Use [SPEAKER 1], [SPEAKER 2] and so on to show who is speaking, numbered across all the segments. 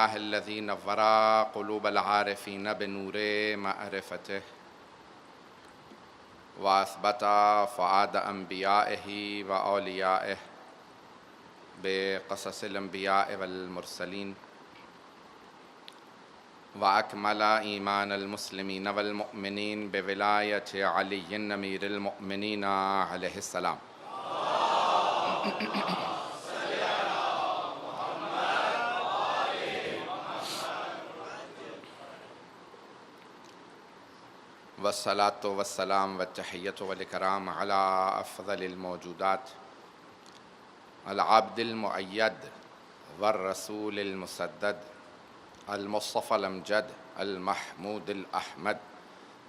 [SPEAKER 1] الإله الذي نور قلوب العارفين بنور معرفته وأثبت فؤاد أنبيائه وأوليائه بقصص الأنبياء والمرسلين وأكمل إيمان المسلمين والمؤمنين بولاية علي أمير المؤمنين عليه السلام. والصلاة والسلام والتحية والإكرام على أفضل الموجودات العبد المؤيد والرسول المسدد المصطفى الأمجد المحمود الأحمد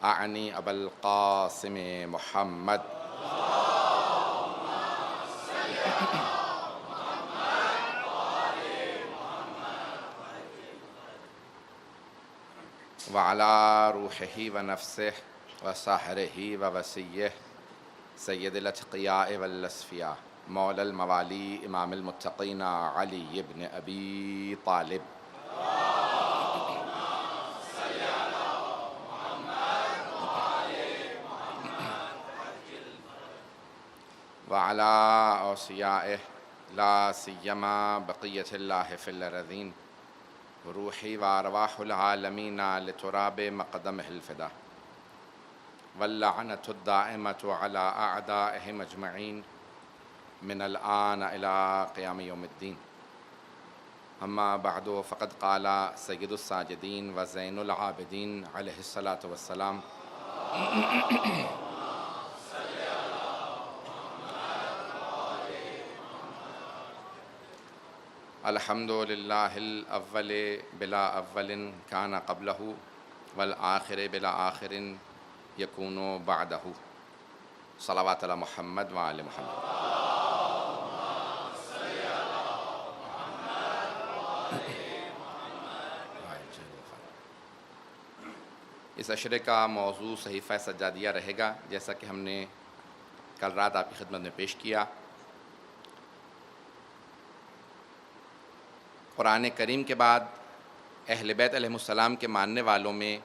[SPEAKER 1] أعني أبا القاسم محمد وعلى روحه ونفسه وسحره ووسيه سيد الأتقياء والأصفياء مولى الموالي إمام المتقين علي بن أبي طالب وعلى أوصيائه لا سيما بقية الله في الأرضين روحي وأرواح العالمين لتراب مقدمه الفدا واللعنة الدائمة على أعدائهم أجمعين من الآن إلى قيام يوم الدين. أما بعد فقد قال سيد الساجدين وزين العابدين عليه الصلاة والسلام الحمد لله الأول بلا أول كان قبله والآخر بلا آخر يكون بعده صلوات على محمد وآل محمد. اس اشرے کا موضوع صحیفہ سجادیہ رہے گا جیسا کہ ہم نے کل رات آپ کی خدمت میں پیش کیا. قرآن کریم کے بعد اہل بیت علیہ السلام کے ماننے والوں میں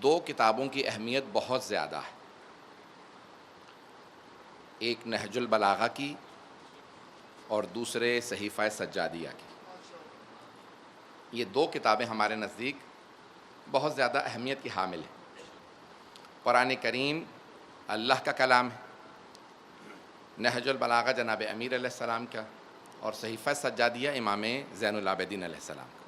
[SPEAKER 1] دو کتابوں کی اہمیت بہت زیادہ ہے. ایک نہج البلاغہ کی اور دوسرے صحیفہ سجادیہ کی. یہ دو کتابیں ہمارے نزدیک بہت زیادہ اہمیت کی حامل ہیں. قرآن کریم اللہ کا کلام ہے, نہج البلاغہ جناب امیر علیہ السلام کا, اور صحیفہ سجادیہ امام زین العابدین علیہ السلام کا.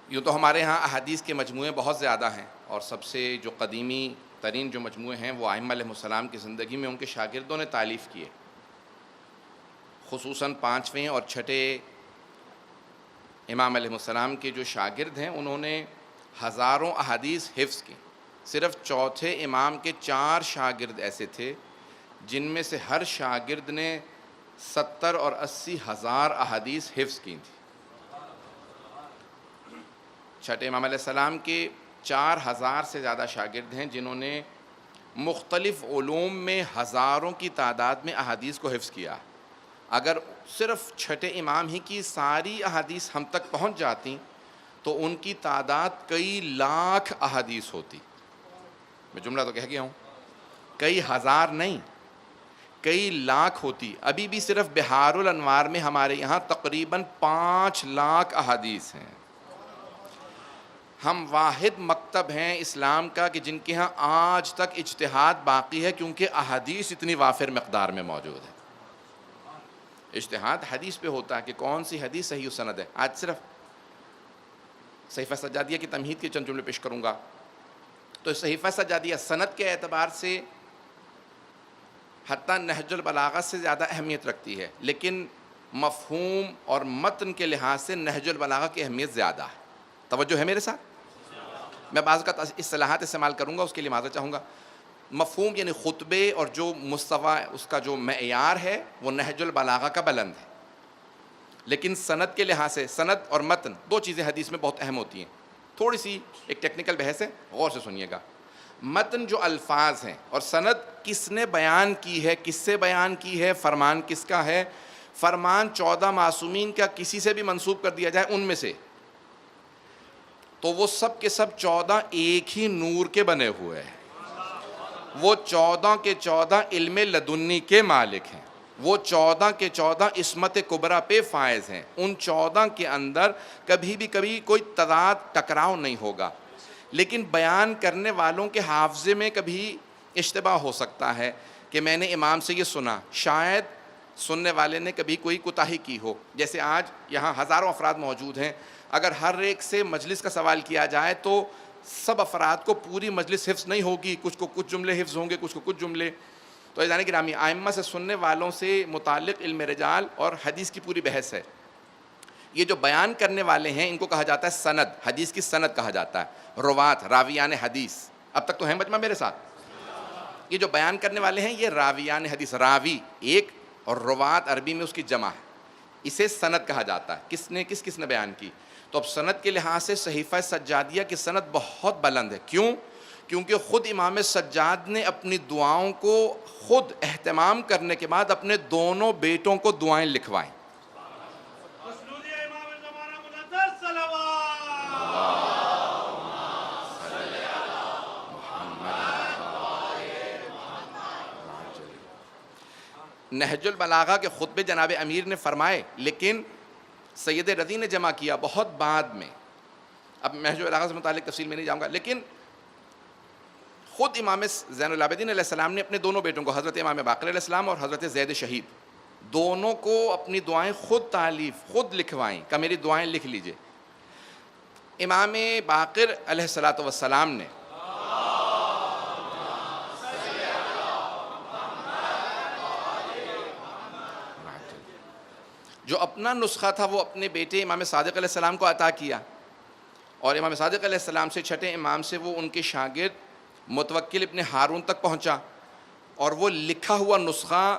[SPEAKER 1] یوں تو ہمارے ہاں احادیث کے مجموعے بہت زیادہ ہیں, اور سب سے جو قدیمی ترین جو مجموعے ہیں وہ ائمہ علیہ السلام کی زندگی میں ان کے شاگردوں نے تالیف کیے. خصوصاً 5ویں اور 6ٹھے امام علیہ السلام کے جو شاگرد ہیں انہوں نے ہزاروں احادیث حفظ کی. صرف 4تھے امام کے 4 شاگرد ایسے تھے جن میں سے ہر شاگرد نے 70 اور 80 ہزار احادیث حفظ کی تھی. 6ٹھے امام علیہ السلام کے 4000 سے زیادہ شاگرد ہیں جنہوں نے مختلف علوم میں ہزاروں کی تعداد میں احادیث کو حفظ کیا. اگر صرف 6ٹھے امام ہی کی ساری احادیث ہم تک پہنچ جاتی تو ان کی تعداد کئی لاکھ احادیث ہوتی. میں جملہ تو کہہ گیا ہوں, کئی ہزار نہیں, کئی لاکھ ہوتی. ابھی بھی صرف بحار الانوار میں ہمارے یہاں تقریباً 5 لاکھ احادیث ہیں. ہم واحد مکتب ہیں اسلام کا کہ جن کے ہاں آج تک اجتہاد باقی ہے, کیونکہ احادیث اتنی وافر مقدار میں موجود ہے. اجتہاد حدیث پہ ہوتا ہے کہ کون سی حدیث صحیح سند ہے. آج صرف صحیفہ سجادیہ کی تمہید کے چند جملے پیش کروں گا. تو صحیفہ سجادیہ سند کے اعتبار سے حتیٰ نہج البلاغہ سے زیادہ اہمیت رکھتی ہے, لیکن مفہوم اور متن کے لحاظ سے نہج البلاغہ کی اہمیت زیادہ ہے. توجہ ہے میرے ساتھ؟ میں بعض کا اصطلاحات استعمال کروں گا, اس کے لیے معذرت چاہوں گا. مفہوم یعنی خطبے اور جو مستویٰ اس کا جو معیار ہے وہ نہج البلاغہ کا بلند ہے, لیکن سند کے لحاظ سے سند اور متن دو چیزیں حدیث میں بہت اہم ہوتی ہیں. تھوڑی سی ایک ٹیکنیکل بحث ہے, غور سے سنیے گا. متن جو الفاظ ہیں، اور سند کس نے بیان کی ہے، کس سے بیان کی ہے، فرمان کس کا ہے؟ فرمان 14 معصومین کا کسی سے بھی منسوب کر دیا جائے ان میں سے تو وہ سب کے سب 14 ایک ہی نور کے بنے ہوئے ہیں، وہ 14 کے 14 علم لدنی کے مالک ہیں، وہ 14 کے 14 عصمت کبریٰ پہ فائز ہیں، ان 14 کے اندر کبھی بھی کوئی تضاد ٹکراؤ نہیں ہوگا، لیکن بیان کرنے والوں کے حافظے میں کبھی اشتباہ ہو سکتا ہے کہ میں نے امام سے یہ سنا، شاید سننے والے نے کبھی کوئی کوتاہی کی ہو، جیسے آج یہاں ہزاروں افراد موجود ہیں، اگر ہر ایک سے مجلس کا سوال کیا جائے تو سب افراد کو پوری مجلس حفظ نہیں ہوگی، کچھ کو کچھ جملے حفظ ہوں گے، کچھ کو کچھ جملے. تو عزیزان گرامی، ائمہ سے سننے والوں سے متعلق علم رجال اور حدیث کی پوری بحث ہے. یہ جو بیان کرنے والے ہیں ان کو کہا جاتا ہے سند، حدیث کی سند کہا جاتا ہے، روات، راویان حدیث. اب تک تو ہیں مجمع میرے ساتھ؟ یہ جو بیان کرنے والے ہیں یہ راویان حدیث، راوی ایک اور روات عربی میں اس کی جمع ہے، اسے سند کہا جاتا ہے. کس نے بیان کی؟ تو اب سند کے لحاظ سے صحیفہ سجادیہ کی سند بہت بلند ہے. کیوں؟ کیونکہ خود امام سجاد نے اپنی دعاؤں کو خود اہتمام کرنے کے بعد اپنے دونوں بیٹوں کو دعائیں لکھوائیں. نہج البلاغہ کے خطبے جناب امیر نے فرمائے، لیکن سید رضی نے جمع کیا بہت بعد میں. اب نہج البلاغہ سے متعلق تفصیل میں نہیں جاؤں گا، لیکن خود امام زین العابدین علیہ السلام نے اپنے دونوں بیٹوں کو، حضرت امام باقر علیہ السلام اور حضرت زید شہید، دونوں کو اپنی دعائیں خود تالیف، خود لکھوائیں کہ میری دعائیں لکھ لیجئے. امام باقر علیہ السلام نے جو اپنا نسخہ تھا وہ اپنے بیٹے امام صادق علیہ السلام کو عطا کیا، اور امام صادق علیہ السلام سے چھٹے امام سے وہ ان کے شاگرد متوکل ابن ہارون تک پہنچا، اور وہ لکھا ہوا نسخہ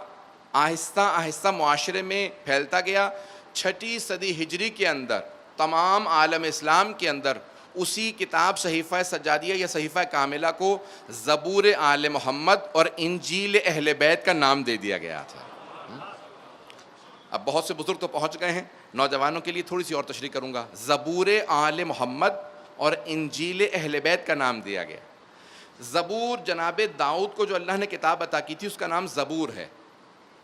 [SPEAKER 1] آہستہ آہستہ معاشرے میں پھیلتا گیا. 6 صدی ہجری کے اندر تمام عالم اسلام کے اندر اسی کتاب صحیفہ سجادیہ یا صحیفہ کاملہ کو زبور آل محمد اور انجیل اہل بیت کا نام دے دیا گیا تھا. اب بہت سے بزرگ تو پہنچ گئے ہیں، نوجوانوں کے لیے تھوڑی سی اور تشریح کروں گا. زبور آل محمد اور انجیل اہل بیت کا نام دیا گیا. زبور جناب داؤد کو جو اللہ نے کتاب عطا کی تھی اس کا نام زبور ہے،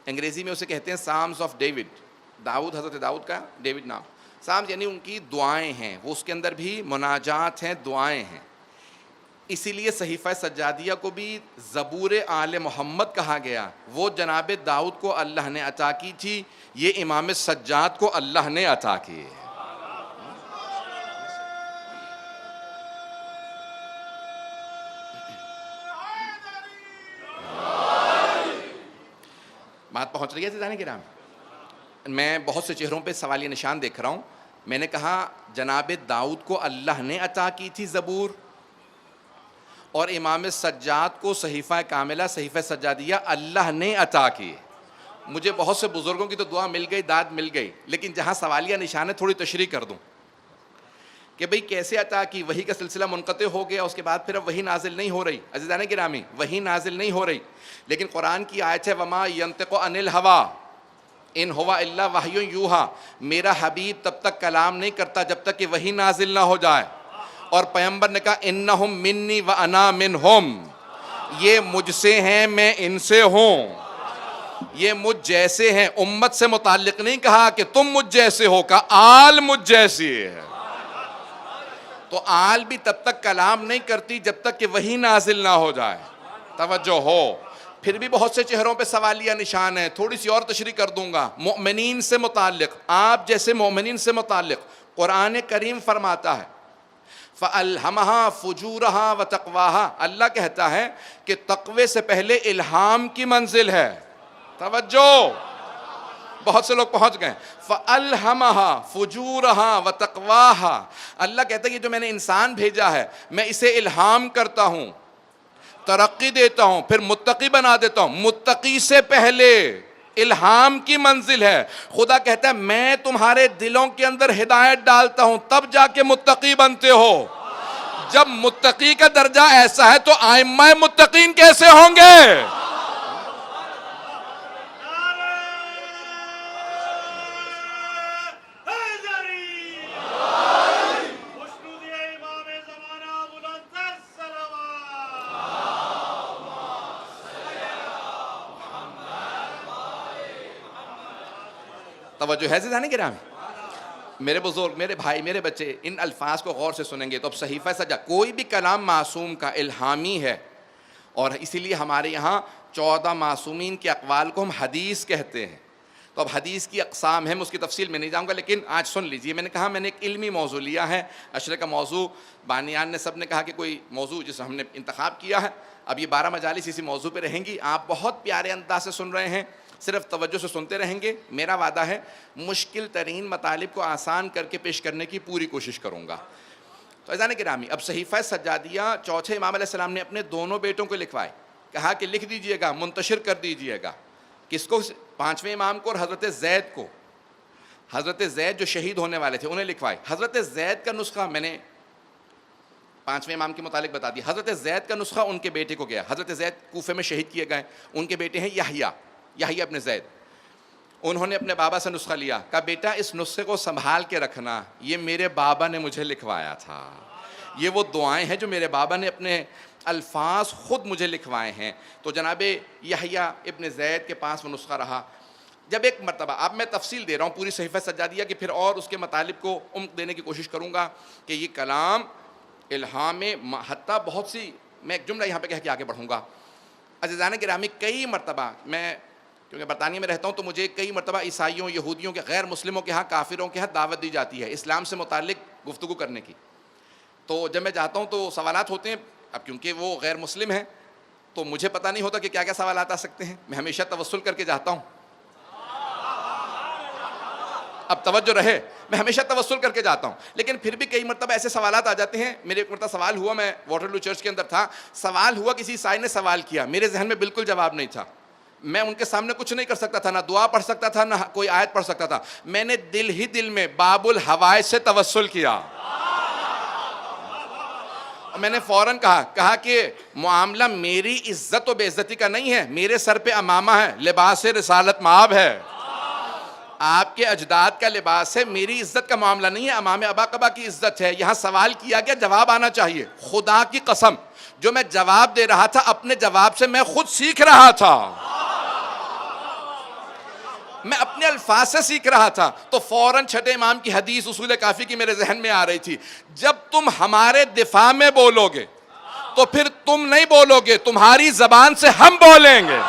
[SPEAKER 1] انگریزی میں اسے کہتے ہیں سامز آف ڈیوڈ. داؤد، حضرت داؤد کا ڈیوڈ نام. سامز یعنی ان کی دعائیں ہیں، وہ اس کے اندر بھی مناجات ہیں، دعائیں ہیں. اسی لیے صحیفہ سجادیہ کو بھی زبور آل محمد کہا گیا. وہ جناب داؤد کو اللہ نے عطا کی تھی، یہ امام سجاد کو اللہ نے عطا کی ہے. بات پہنچ رہی ہے عزیزان کرام؟ میں بہت سے چہروں پہ سوالیہ نشان دیکھ رہا ہوں. میں نے کہا جناب داؤد کو اللہ نے عطا کی تھی زبور، اور امام سجاد کو صحیفہ کاملہ صحیفہ سجادیہ اللہ نے عطا کی. مجھے بہت سے بزرگوں کی تو دعا مل گئی، داد مل گئی، لیکن جہاں سوالیہ نشان ہے تھوڑی تشریح کر دوں کہ بھئی کیسے عطا کی. وحی کا سلسلہ منقطع ہو گیا، اس کے بعد پھر اب وحی نازل نہیں ہو رہی. عزیزان گرامی، وحی نازل نہیں ہو رہی، لیکن قرآن کی آیت ہے وما ینطق عن الہویٰ ان ہوا الا وحی یوحیٰ. میرا حبیب تب تک کلام نہیں کرتا جب تک کہ وحی نازل نہ ہو جائے. اور پیغمبر نے کہا انہم منی وانا منہم، یہ مجھ سے ہیں میں ان سے ہوں، یہ مجھ جیسے ہیں. امت سے متعلق نہیں کہا کہ تم مجھ جیسے ہو، کہا آل مجھ جیسی ہے. تو آل بھی تب تک کلام نہیں کرتی جب تک کہ وحی نازل نہ ہو جائے. توجہ ہو. پھر بھی بہت سے چہروں پہ سوالیہ نشان ہے، تھوڑی سی اور تشریح کر دوں گا. مؤمنین سے متعلق، آپ جیسے مؤمنین سے متعلق قرآن کریم فرماتا ہے فَأَلْهَمَهَا فُجُورَهَا وَتَقْوَاهَا. اللہ کہتا ہے کہ تقوی سے پہلے الہام کی منزل ہے. توجہ، بہت سے لوگ پہنچ گئے. فَأَلْهَمَهَا فُجُورَهَا وَتَقْوَاهَا. اللہ کہتا ہے یہ جو میں نے انسان بھیجا ہے میں اسے الہام کرتا ہوں، ترقی دیتا ہوں، پھر متقی بنا دیتا ہوں. متقی سے پہلے الہام کی منزل ہے. خدا کہتا ہے میں تمہارے دلوں کے اندر ہدایت ڈالتا ہوں، تب جا کے متقی بنتے ہو. جب متقی کا درجہ ایسا ہے تو ائمہ متقین کیسے ہوں گے؟ توجہ ہے زیادہ نہیں گرامی؟ میرے بزرگ، میرے بھائی، میرے بچے، ان الفاظ کو غور سے سنیں گے تو اب صحیفہ سجا، کوئی بھی کلام معصوم کا الہامی ہے، اور اسی لیے ہمارے یہاں 14 معصومین کے اقوال کو ہم حدیث کہتے ہیں. تو اب حدیث کی اقسام ہیں، میں اس کی تفصیل میں نہیں جاؤں گا، لیکن آج سن لیجئے. میں نے کہا میں نے ایک علمی موضوع لیا ہے، عشرے کا موضوع بانیان نے سب نے کہا کہ کوئی موضوع جسے ہم نے انتخاب کیا ہے. اب یہ 12 مجالس اسی موضوع پہ رہیں گی. آپ بہت پیارے انداز سے سن رہے ہیں، صرف توجہ سے سنتے رہیں گے. میرا وعدہ ہے مشکل ترین مطالب کو آسان کر کے پیش کرنے کی پوری کوشش کروں گا. تو عزیزان گرامی، اب صحیفہ سجادیہ چوتھے امام علیہ السلام نے اپنے دونوں بیٹوں کو لکھوائے. کہا کہ لکھ دیجئے گا، منتشر کر دیجئے گا. کس کو؟ 5ویں امام کو اور حضرت زید کو. حضرت زید جو شہید ہونے والے تھے انہیں لکھوائے. حضرت زید کا نسخہ میں نے 5ویں امام کے متعلق بتا دیا. حضرت زید کا نسخہ ان کے بیٹے کو گیا. حضرت زید کوفے میں شہید کیے گئے، ان کے بیٹے ہیں یحییٰ ابن زید. انہوں نے اپنے بابا سے نسخہ لیا، کہا بیٹا اس نسخے کو سنبھال کے رکھنا، یہ میرے بابا نے مجھے لکھوایا تھا، یہ وہ دعائیں ہیں جو میرے بابا نے اپنے الفاظ خود مجھے لکھوائے ہیں. تو جناب یحییٰ ابن زید کے پاس وہ نسخہ رہا. جب ایک مرتبہ، اب میں تفصیل دے رہا ہوں پوری صحیفہ سجادیہ کہ پھر اور اس کے مطالب کو عمق دینے کی کوشش کروں گا کہ یہ کلام الہام حتیٰ بہت سی، میں ایک جملہ یہاں پہ کہہ کے آگے بڑھوں گا. عزیزان گرامی، کئی مرتبہ میں کیونکہ برطانیہ میں رہتا ہوں تو مجھے کئی مرتبہ عیسائیوں، یہودیوں کے، غیر مسلموں کے ہاں، کافروں کے ہاں دعوت دی جاتی ہے اسلام سے متعلق گفتگو کرنے کی. تو جب میں جاتا ہوں تو سوالات ہوتے ہیں. اب کیونکہ وہ غیر مسلم ہیں تو مجھے پتہ نہیں ہوتا کہ کیا کیا سوالات آ سکتے ہیں. میں ہمیشہ توسل کر کے جاتا ہوں. اب توجہ رہے، میں ہمیشہ توسل کر کے جاتا ہوں، لیکن پھر بھی کئی مرتبہ ایسے سوالات آ جاتے ہیں. میرے ایک مرتبہ سوال ہوا، میں واٹرلو چرچ کے اندر تھا، سوال ہوا، کسی عیسائی نے سوال کیا، میرے ذہن میں بالکل جواب نہیں تھا. میں ان کے سامنے کچھ نہیں کر سکتا تھا، نہ دعا پڑھ سکتا تھا، نہ کوئی آیت پڑھ سکتا تھا. میں نے دل ہی دل میں باب الحوائج سے توسل کیا. میں نے فوراً کہا کہ معاملہ میری عزت و بے عزتی کا نہیں ہے، میرے سر پہ امامہ ہے، لباس رسالت مآب ہے، آپ کے اجداد کا لباس ہے، میری عزت کا معاملہ نہیں ہے، امام ابا قبا کی عزت ہے. یہاں سوال کیا گیا، جواب آنا چاہیے. خدا کی قسم جو میں جواب دے رہا تھا اپنے جواب سے میں خود سیکھ رہا تھا، میں اپنے الفاظ سے سیکھ رہا تھا. تو فوراً چھٹے امام کی حدیث اصول کافی کی میرے ذہن میں آ رہی تھی. جب تم ہمارے دفاع میں بولو گے تو پھر تم نہیں بولو گے، تمہاری زبان سے ہم بولیں گے.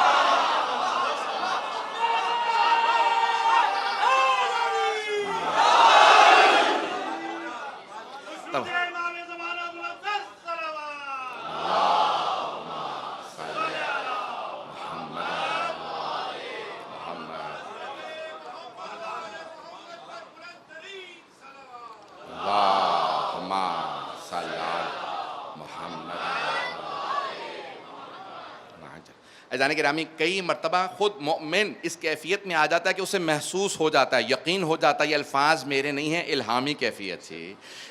[SPEAKER 1] عزیزان گرامی، کئی مرتبہ خود مومن اس کیفیت میں آ جاتا ہے کہ اسے محسوس ہو جاتا ہے، یقین ہو جاتا ہے یہ الفاظ میرے نہیں ہیں، الہامی کیفیت سے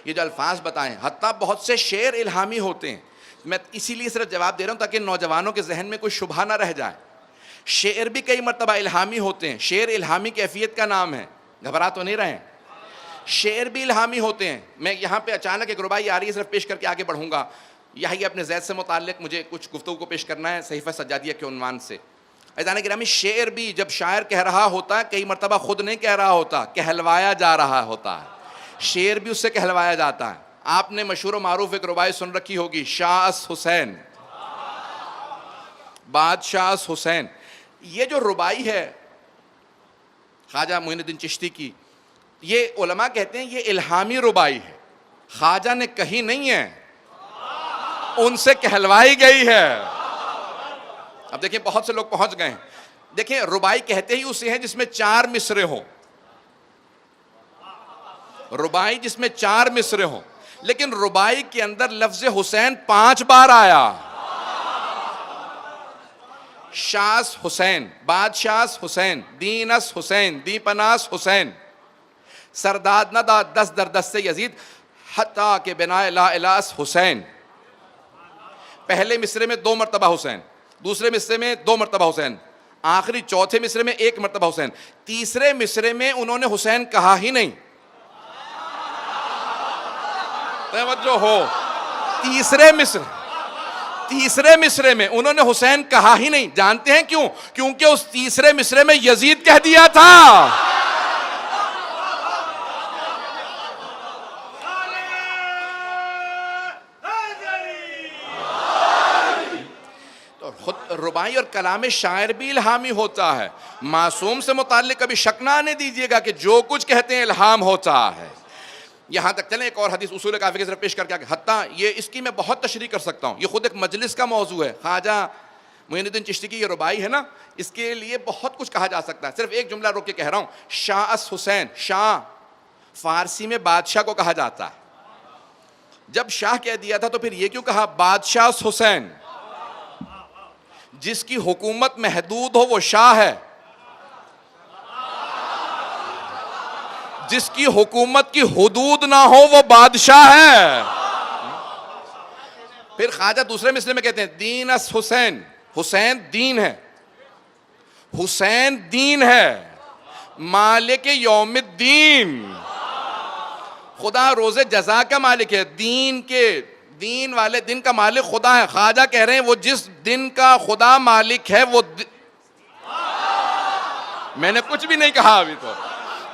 [SPEAKER 1] یہ جو الفاظ بتائیں. حتیٰ بہت سے شعر الہامی ہوتے ہیں. میں اسی لیے صرف جواب دے رہا ہوں تاکہ نوجوانوں کے ذہن میں کوئی شبہہ نہ رہ جائے. شعر بھی کئی مرتبہ الہامی ہوتے ہیں. شعر الہامی کیفیت کا نام ہے، گھبرا تو نہیں رہے ہیں. شعر بھی الہامی ہوتے ہیں. میں یہاں پہ اچانک ایک ربائی آ رہی ہے، صرف پیش کر کے آگے بڑھوں گا. یحییٰ ابن زید سے متعلق مجھے کچھ گفتگو کو پیش کرنا ہے صحیفہ سجادیہ کے عنوان سے. عزیزان گرامی، شعر بھی جب شاعر کہہ رہا ہوتا ہے، کئی مرتبہ خود نہیں کہہ رہا ہوتا، کہلوایا جا رہا ہوتا ہے. شعر بھی اس سے کہلوایا جاتا ہے. آپ نے مشہور و معروف ایک ربائی سن رکھی ہوگی، شاس حسین، بادشاہ حسین. یہ جو ربائی ہے خواجہ معین الدین چشتی کی، یہ علماء کہتے ہیں یہ الہامی ربائی ہے. خواجہ نے کہی نہیں ہے، ان سے کہلوائی گئی ہے. اب دیکھیں بہت سے لوگ پہنچ گئے ہیں. دیکھیں ربائی کہتے ہی اسے ہیں جس میں 4 مصرے ہوں، ربائی جس میں 4 مصرے ہوں. لیکن ربائی کے اندر لفظ حسین 5 بار آیا. شاس حسین، بادشاہ حسین، دینس حسین، دی پناس حسین، سرداد نداد دست در دست یزید. حتیٰ کہ بنا لا الاس حسین، پہلے مصرے میں 2 مرتبہ حسین، دوسرے مصرے میں 2 مرتبہ حسین، آخری چوتھے مصرے میں 1 مرتبہ حسین، تیسرے مصرے میں انہوں نے حسین کہا ہی نہیں. توجہ ہو، تیسرے مصرے میں انہوں نے حسین کہا ہی نہیں. جانتے ہیں کیوں؟ کیونکہ اس تیسرے مصرے میں یزید کہہ دیا تھا. تو خود رباعی اور کلام شاعر بھی الہامی ہوتا ہے. معصوم سے متعلق کبھی شک نہ آنے دیجیے گا کہ جو کچھ کہتے ہیں الہام ہوتا ہے. یہاں تک چلیں، ایک اور حدیث اصول کافی کی طرف پیش کر کے آگے. حتیٰ یہ اس کی میں بہت تشریح کر سکتا ہوں، یہ خود ایک مجلس کا موضوع ہے. خواجہ معین الدین چشتی کی یہ رباعی ہے نا، اس کے لیے بہت کچھ کہا جا سکتا ہے. صرف ایک جملہ روک کے کہہ رہا ہوں. شاہ اس حسین، شاہ فارسی میں بادشاہ کو کہا جاتا ہے. جب شاہ کہہ دیا تھا تو پھر یہ کیوں کہا بادشاہ اس حسین؟ جس کی حکومت محدود ہو وہ شاہ ہے، جس کی حکومت کی حدود نہ ہو وہ بادشاہ ہے. پھر خواجہ دوسرے مصرے میں کہتے ہیں دین اس حسین، حسین دین ہے، حسین دین ہے، مالک یوم الدین، خدا روز جزا کا مالک ہے. دین والے دن کا مالک خدا ہے. خواجہ کہہ رہے ہیں وہ جس دن کا خدا مالک ہے وہ میں نے کچھ بھی نہیں کہا ابھی تو،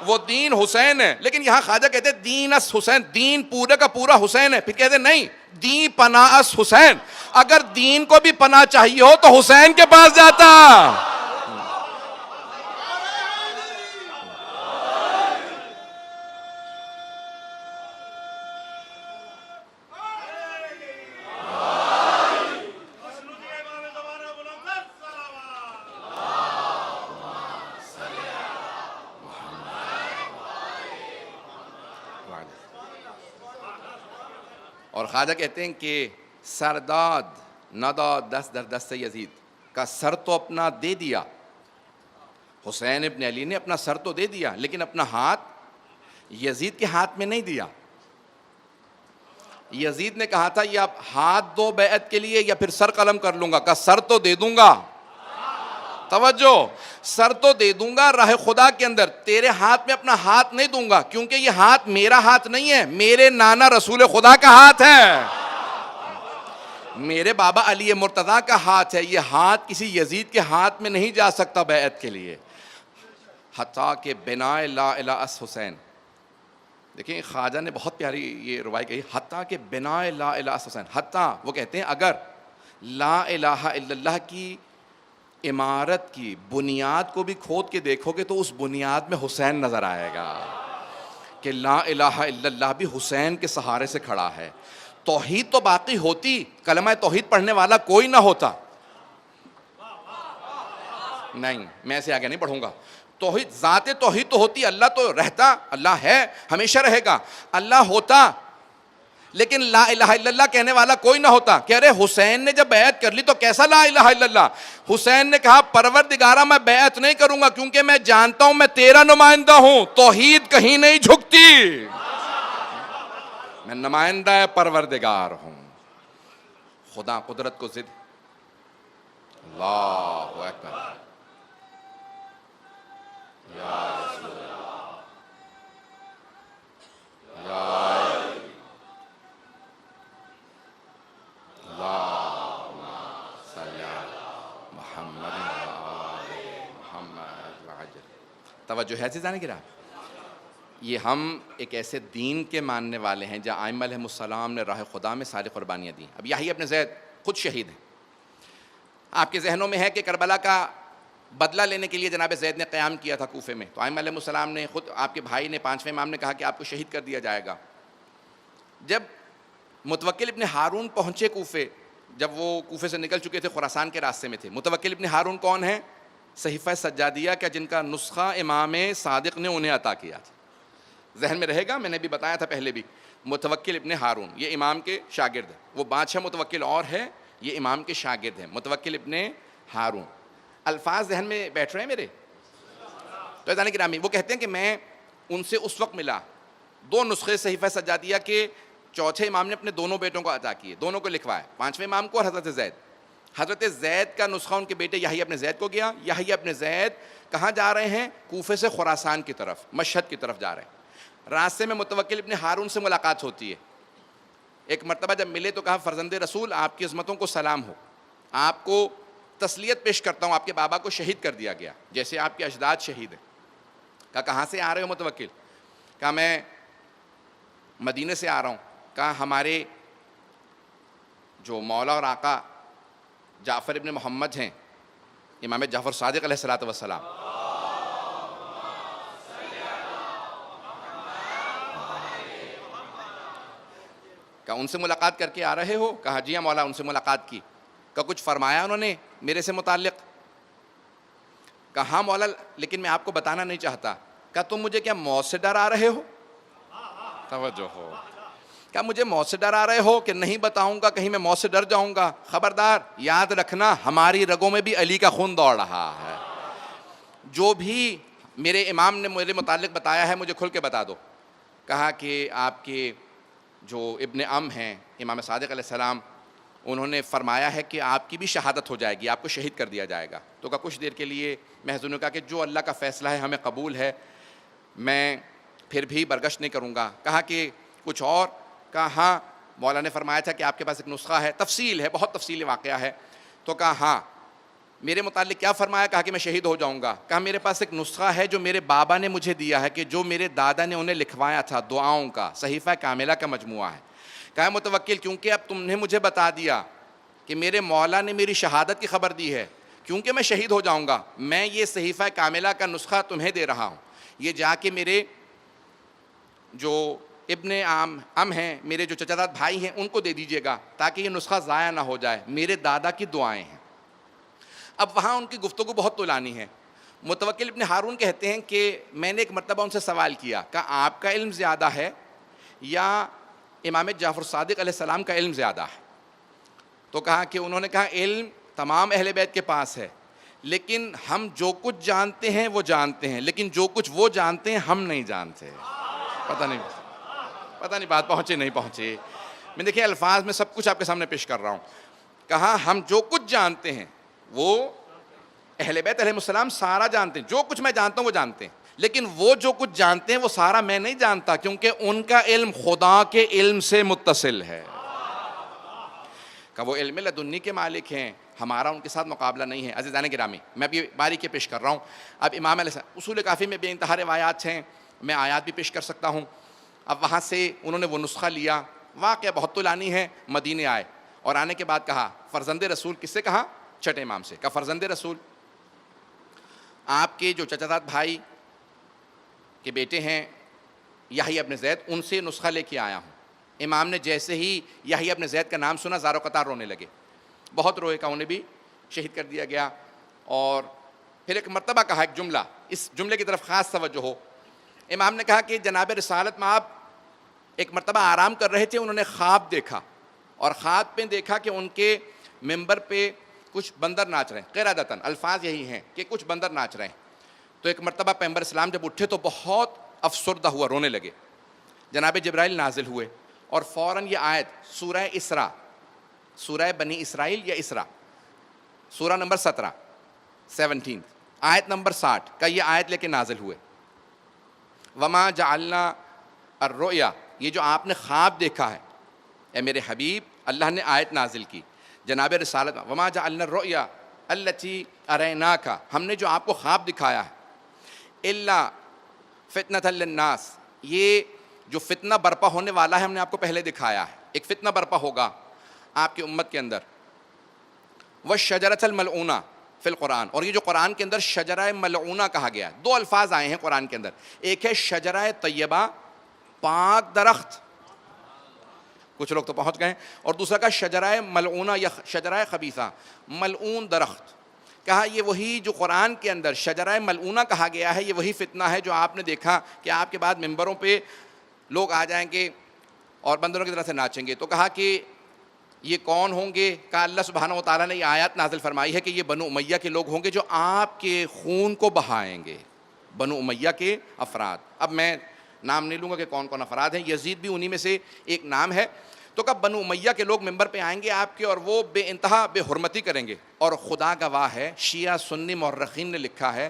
[SPEAKER 1] وہ دین حسین ہے. لیکن یہاں خواجہ کہتے ہیں دین اس حسین، دین پورے کا پورا حسین ہے. پھر کہتے ہیں نہیں، دین پناہ اس حسین. اگر دین کو بھی پناہ چاہیے ہو تو حسین کے پاس جاتا. اور خواجہ کہتے ہیں کہ سرداد ندا دست در دست یزید کا سر تو اپنا دے دیا، حسین ابن علی نے اپنا سر تو دے دیا لیکن اپنا ہاتھ یزید کے ہاتھ میں نہیں دیا. یزید نے کہا تھا یہ آپ ہاتھ دو بیعت کے لیے یا پھر سر قلم کر لوں گا، کہا سر تو دے دوں گا. توجہ، سر تو دے دوں گا راہ خدا کے اندر، تیرے ہاتھ میں اپنا ہاتھ نہیں دوں گا کیونکہ یہ ہاتھ میرا ہاتھ نہیں ہے، میرے نانا رسول خدا کا ہاتھ ہے، میرے بابا علی مرتضیٰ کا ہاتھ ہے. یہ ہاتھ کسی یزید کے ہاتھ میں نہیں جا سکتا بیعت کے لیے. حتیٰ کہ بنا لا الہ اس حسین، دیکھیں خواجہ نے بہت پیاری یہ روایت کہی، حتیٰ کہ بنا لا الہ اس حسین. حتیٰ وہ کہتے ہیں اگر لا الہ الا اللہ کی عمارت کی بنیاد کو بھی کھود کے دیکھو گے تو اس بنیاد میں حسین نظر آئے گا کہ لا الہ الا اللہ بھی حسین کے سہارے سے کھڑا ہے. توحید تو باقی ہوتی، کلمہ توحید پڑھنے والا کوئی نہ ہوتا. نہیں، میں اسے آگے نہیں پڑھوں گا. توحید، ذات توحید تو ہوتی، اللہ تو رہتا، اللہ ہے، ہمیشہ رہے گا. اللہ ہوتا لیکن لا الہ الا اللہ کہنے والا کوئی نہ ہوتا. کہہ رہے حسین نے جب بیعت کر لی تو کیسا لا الہ الا اللہ؟ حسین نے کہا پروردگارہ میں بیعت نہیں کروں گا کیونکہ میں جانتا ہوں میں تیرا نمائندہ ہوں، توحید کہیں نہیں جھکتی، میں نمائندہ پروردگار ہوں. خدا قدرت کو ضد. اللہ اکبر. یا رسول اللہ، یا اللہم صلی علی محمد وآل محمد وعجل. توجہ ہے عزیزان کرام، یہ ہم ایک ایسے دین کے ماننے والے ہیں جہاں ائمہ علیہم السلام نے راہ خدا میں ساری قربانیاں دیں. اب یحییٰ ابن زید خود شہید ہیں. آپ کے ذہنوں میں ہے کہ کربلا کا بدلہ لینے کے لیے جناب زید نے قیام کیا تھا کوفے میں، تو ائمہ علیہم السلام نے خود آپ کے بھائی نے 5ویں امام نے کہا کہ آپ کو شہید کر دیا جائے گا. جب متوکل ابن ہارون پہنچے کوفے، جب وہ کوفے سے نکل چکے تھے خراسان کے راستے میں تھے. متوکل ابن ہارون کون ہیں؟ صحیفہ سجادیہ کا جن کا نسخہ امام صادق نے انہیں عطا کیا تھا. ذہن میں رہے گا، میں نے بھی بتایا تھا پہلے بھی. متوکل ابن ہارون یہ امام کے شاگرد ہیں. وہ بادشاہ متوکل اور ہے، یہ امام کے شاگرد ہیں. متوکل ابن ہارون. الفاظ ذہن میں بیٹھ رہے ہیں میرے؟ تو عزیزان گرامی، وہ کہتے ہیں کہ میں ان سے اس وقت ملا، 2 نسخے صحیفہ سجادیہ کے چوتھے امام نے اپنے دونوں بیٹوں کو عطا کیے, دونوں کو لکھوایا, پانچویں امام کو اور حضرت زید. حضرت زید کا نسخہ ان کے بیٹے یحییٰ ابن زید کو گیا. یحییٰ ابن زید کہاں جا رہے ہیں؟ کوفے سے خراسان کی طرف, مشہد کی طرف جا رہے ہیں. راستے میں متوکل ابن ہارون سے ملاقات ہوتی ہے. ایک مرتبہ جب ملے تو کہا فرزند رسول آپ کی عظمتوں کو سلام ہو, آپ کو تسلیت پیش کرتا ہوں, آپ کے بابا کو شہید کر دیا گیا جیسے آپ کے اجداد شہید ہیں. کہا کہاں سے آ رہے ہو متوکل؟ کہا میں مدینے سے آ رہا ہوں. کہا ہمارے جو مولا اور آقا جعفر ابن محمد ہیں, امام جعفر صادق علیہ الصلوۃ والسلام, کہا ان سے ملاقات کر کے آ رہے ہو؟ کہا جی ہاں مولا ان سے ملاقات کی. کہا کچھ فرمایا انہوں نے میرے سے متعلق؟ کہا ہاں مولا لیکن میں آپ کو بتانا نہیں چاہتا. کہا تم مجھے کیا موت سے ڈرا رہے ہو؟ توجہ ہو. کہا مجھے موت سے ڈرا رہے ہو کہ نہیں بتاؤں گا کہیں میں موت سے ڈر جاؤں گا؟ خبردار یاد رکھنا ہماری رگوں میں بھی علی کا خون دوڑ رہا ہے, جو بھی میرے امام نے میرے متعلق بتایا ہے مجھے کھل کے بتا دو. کہا کہ آپ کے جو ابن ام ہیں امام صادق علیہ السلام, انہوں نے فرمایا ہے کہ آپ کی بھی شہادت ہو جائے گی, آپ کو شہید کر دیا جائے گا. تو کہا کچھ دیر کے لیے میں حضور نے کہا کہ جو اللہ کا فیصلہ ہے ہمیں قبول ہے, میں پھر بھی برگشت نہیں کروں گا. کہا کہ کچھ اور؟ کہا ہاں مولا نے فرمایا تھا کہ آپ کے پاس ایک نسخہ ہے, تفصیل ہے, بہت تفصیلی واقعہ ہے. تو کہا ہاں میرے متعلق کیا فرمایا؟ کہا کہ میں شہید ہو جاؤں گا. کہا میرے پاس ایک نسخہ ہے جو میرے بابا نے مجھے دیا ہے, کہ جو میرے دادا نے انہیں لکھوایا تھا, دعاؤں کا صحیفہ کاملہ کا مجموعہ ہے. کہا متوکل کیونکہ اب تم نے مجھے بتا دیا کہ میرے مولا نے میری شہادت کی خبر دی ہے, کیونکہ میں شہید ہو جاؤں گا, میں یہ صحیفہ کاملہ کا نسخہ تمہیں دے رہا ہوں, یہ جا کے میرے جو ابن ام ہیں, میرے جو چچا زاد بھائی ہیں, ان کو دے دیجیے گا تاکہ یہ نسخہ ضائع نہ ہو جائے, میرے دادا کی دعائیں ہیں. اب وہاں ان کی گفتگو بہت طولانی ہے. متوکل ابن ہارون کہتے ہیں کہ میں نے ایک مرتبہ ان سے سوال کیا, کہا آپ کا علم زیادہ ہے یا امام جعفر صادق علیہ السلام کا علم زیادہ ہے؟ تو کہا کہ انہوں نے کہا علم تمام اہل بیت کے پاس ہے, لیکن ہم جو کچھ جانتے ہیں وہ جانتے ہیں, لیکن جو کچھ وہ جانتے ہیں ہم نہیں جانتے. پتہ نہیں بات پہنچے نہیں پہنچے. میں دیکھیں الفاظ میں سب کچھ آپ کے سامنے پیش کر رہا ہوں. کہا ہم جو کچھ جانتے ہیں وہ اہل بیت علیہ السلام سارا جانتے ہیں, جو کچھ میں جانتا ہوں وہ جانتے ہیں, لیکن وہ جو کچھ جانتے ہیں وہ سارا میں نہیں جانتا, کیونکہ ان کا علم خدا کے علم سے متصل ہے. کہ وہ علم لدنی کے مالک ہیں, ہمارا ان کے ساتھ مقابلہ نہیں ہے. عزیزان گرامی میں ابھی باریکی پیش کر رہا ہوں. اب امام علیہ السلام اصول کافی میں بے انتہا روایات ہیں, میں آیات بھی پیش کر سکتا ہوں. اب وہاں سے انہوں نے وہ نسخہ لیا, واقعہ بہت طولانی ہے. مدینے آئے اور آنے کے بعد کہا فرزند رسول, کس سے کہا؟ چھٹے امام سے. کہا فرزند رسول آپ کے جو چچا زاد بھائی کے بیٹے ہیں یحییٰ ابن زید, ان سے نسخہ لے کے آیا ہوں. امام نے جیسے ہی یحییٰ ابن زید کا نام سنا زار و قطار رونے لگے, بہت روئے. کا انہیں بھی شہید کر دیا گیا. اور پھر ایک مرتبہ کہا ایک جملہ, اس جملے کی طرف خاص توجہ ہو. امام نے کہا کہ جناب رسالت میں آپ ایک مرتبہ آرام کر رہے تھے, انہوں نے خواب دیکھا, اور خواب میں دیکھا کہ ان کے ممبر پہ کچھ بندر ناچ رہے ہیں, قرادتاً الفاظ یہی ہیں کہ کچھ بندر ناچ رہے ہیں. تو ایک مرتبہ پیغمبر اسلام جب اٹھے تو بہت افسردہ ہوا, رونے لگے. جناب جبرائیل نازل ہوئے اور فوراً یہ آیت سورہ اسراء, سورہ بنی اسرائیل یا اسراء, سورہ نمبر 17 آیت نمبر 60 کا یہ آیت لے کے نازل ہوئے. وما جعلنا الرؤیا, یہ جو آپ نے خواب دیکھا ہے اے میرے حبیب, اللہ نے آیت نازل کی جناب رسالت, وما جعلنا الرؤیا التی اریناک, ہم نے جو آپ کو خواب دکھایا ہے, الا فتنۃ للناس, یہ جو فتنہ برپا ہونے والا ہے ہم نے آپ کو پہلے دکھایا ہے. ایک فتنہ برپا ہوگا آپ کی امت کے اندر. والشجرۃ الملعونہ فی القرآن, اور یہ جو قرآن کے اندر شجرہ ملعونہ کہا گیا, دو الفاظ آئے ہیں قرآن کے اندر, ایک ہے شجرہ طیبہ پاک درخت, کچھ لوگ تو پہنچ گئے, اور دوسرا کا شجرہ ملعونہ یا شجرہ خبیثہ, ملعون درخت. کہا یہ وہی جو قرآن کے اندر شجرہ ملعونہ کہا گیا ہے, یہ وہی فتنہ ہے جو آپ نے دیکھا کہ آپ کے بعد ممبروں پہ لوگ آ جائیں گے اور بندروں کی طرح سے ناچیں گے. تو کہا کہ یہ کون ہوں گے؟ کہا اللہ سبحانہ و تعالیٰ نے یہ آیات نازل فرمائی ہے کہ یہ بنو امیہ کے لوگ ہوں گے جو آپ کے خون کو بہائیں گے, بنو امیہ کے افراد. اب میں نام نہیں لوں گا کہ کون کون افراد ہیں، یزید بھی انہی میں سے ایک نام ہے۔ تو کب بنو امیہ کے لوگ ممبر پہ آئیں گے آپ کے اور وہ بے انتہا بے حرمتی کریں گے، اور خدا گواہ ہے شیعہ سنی مورخین نے لکھا ہے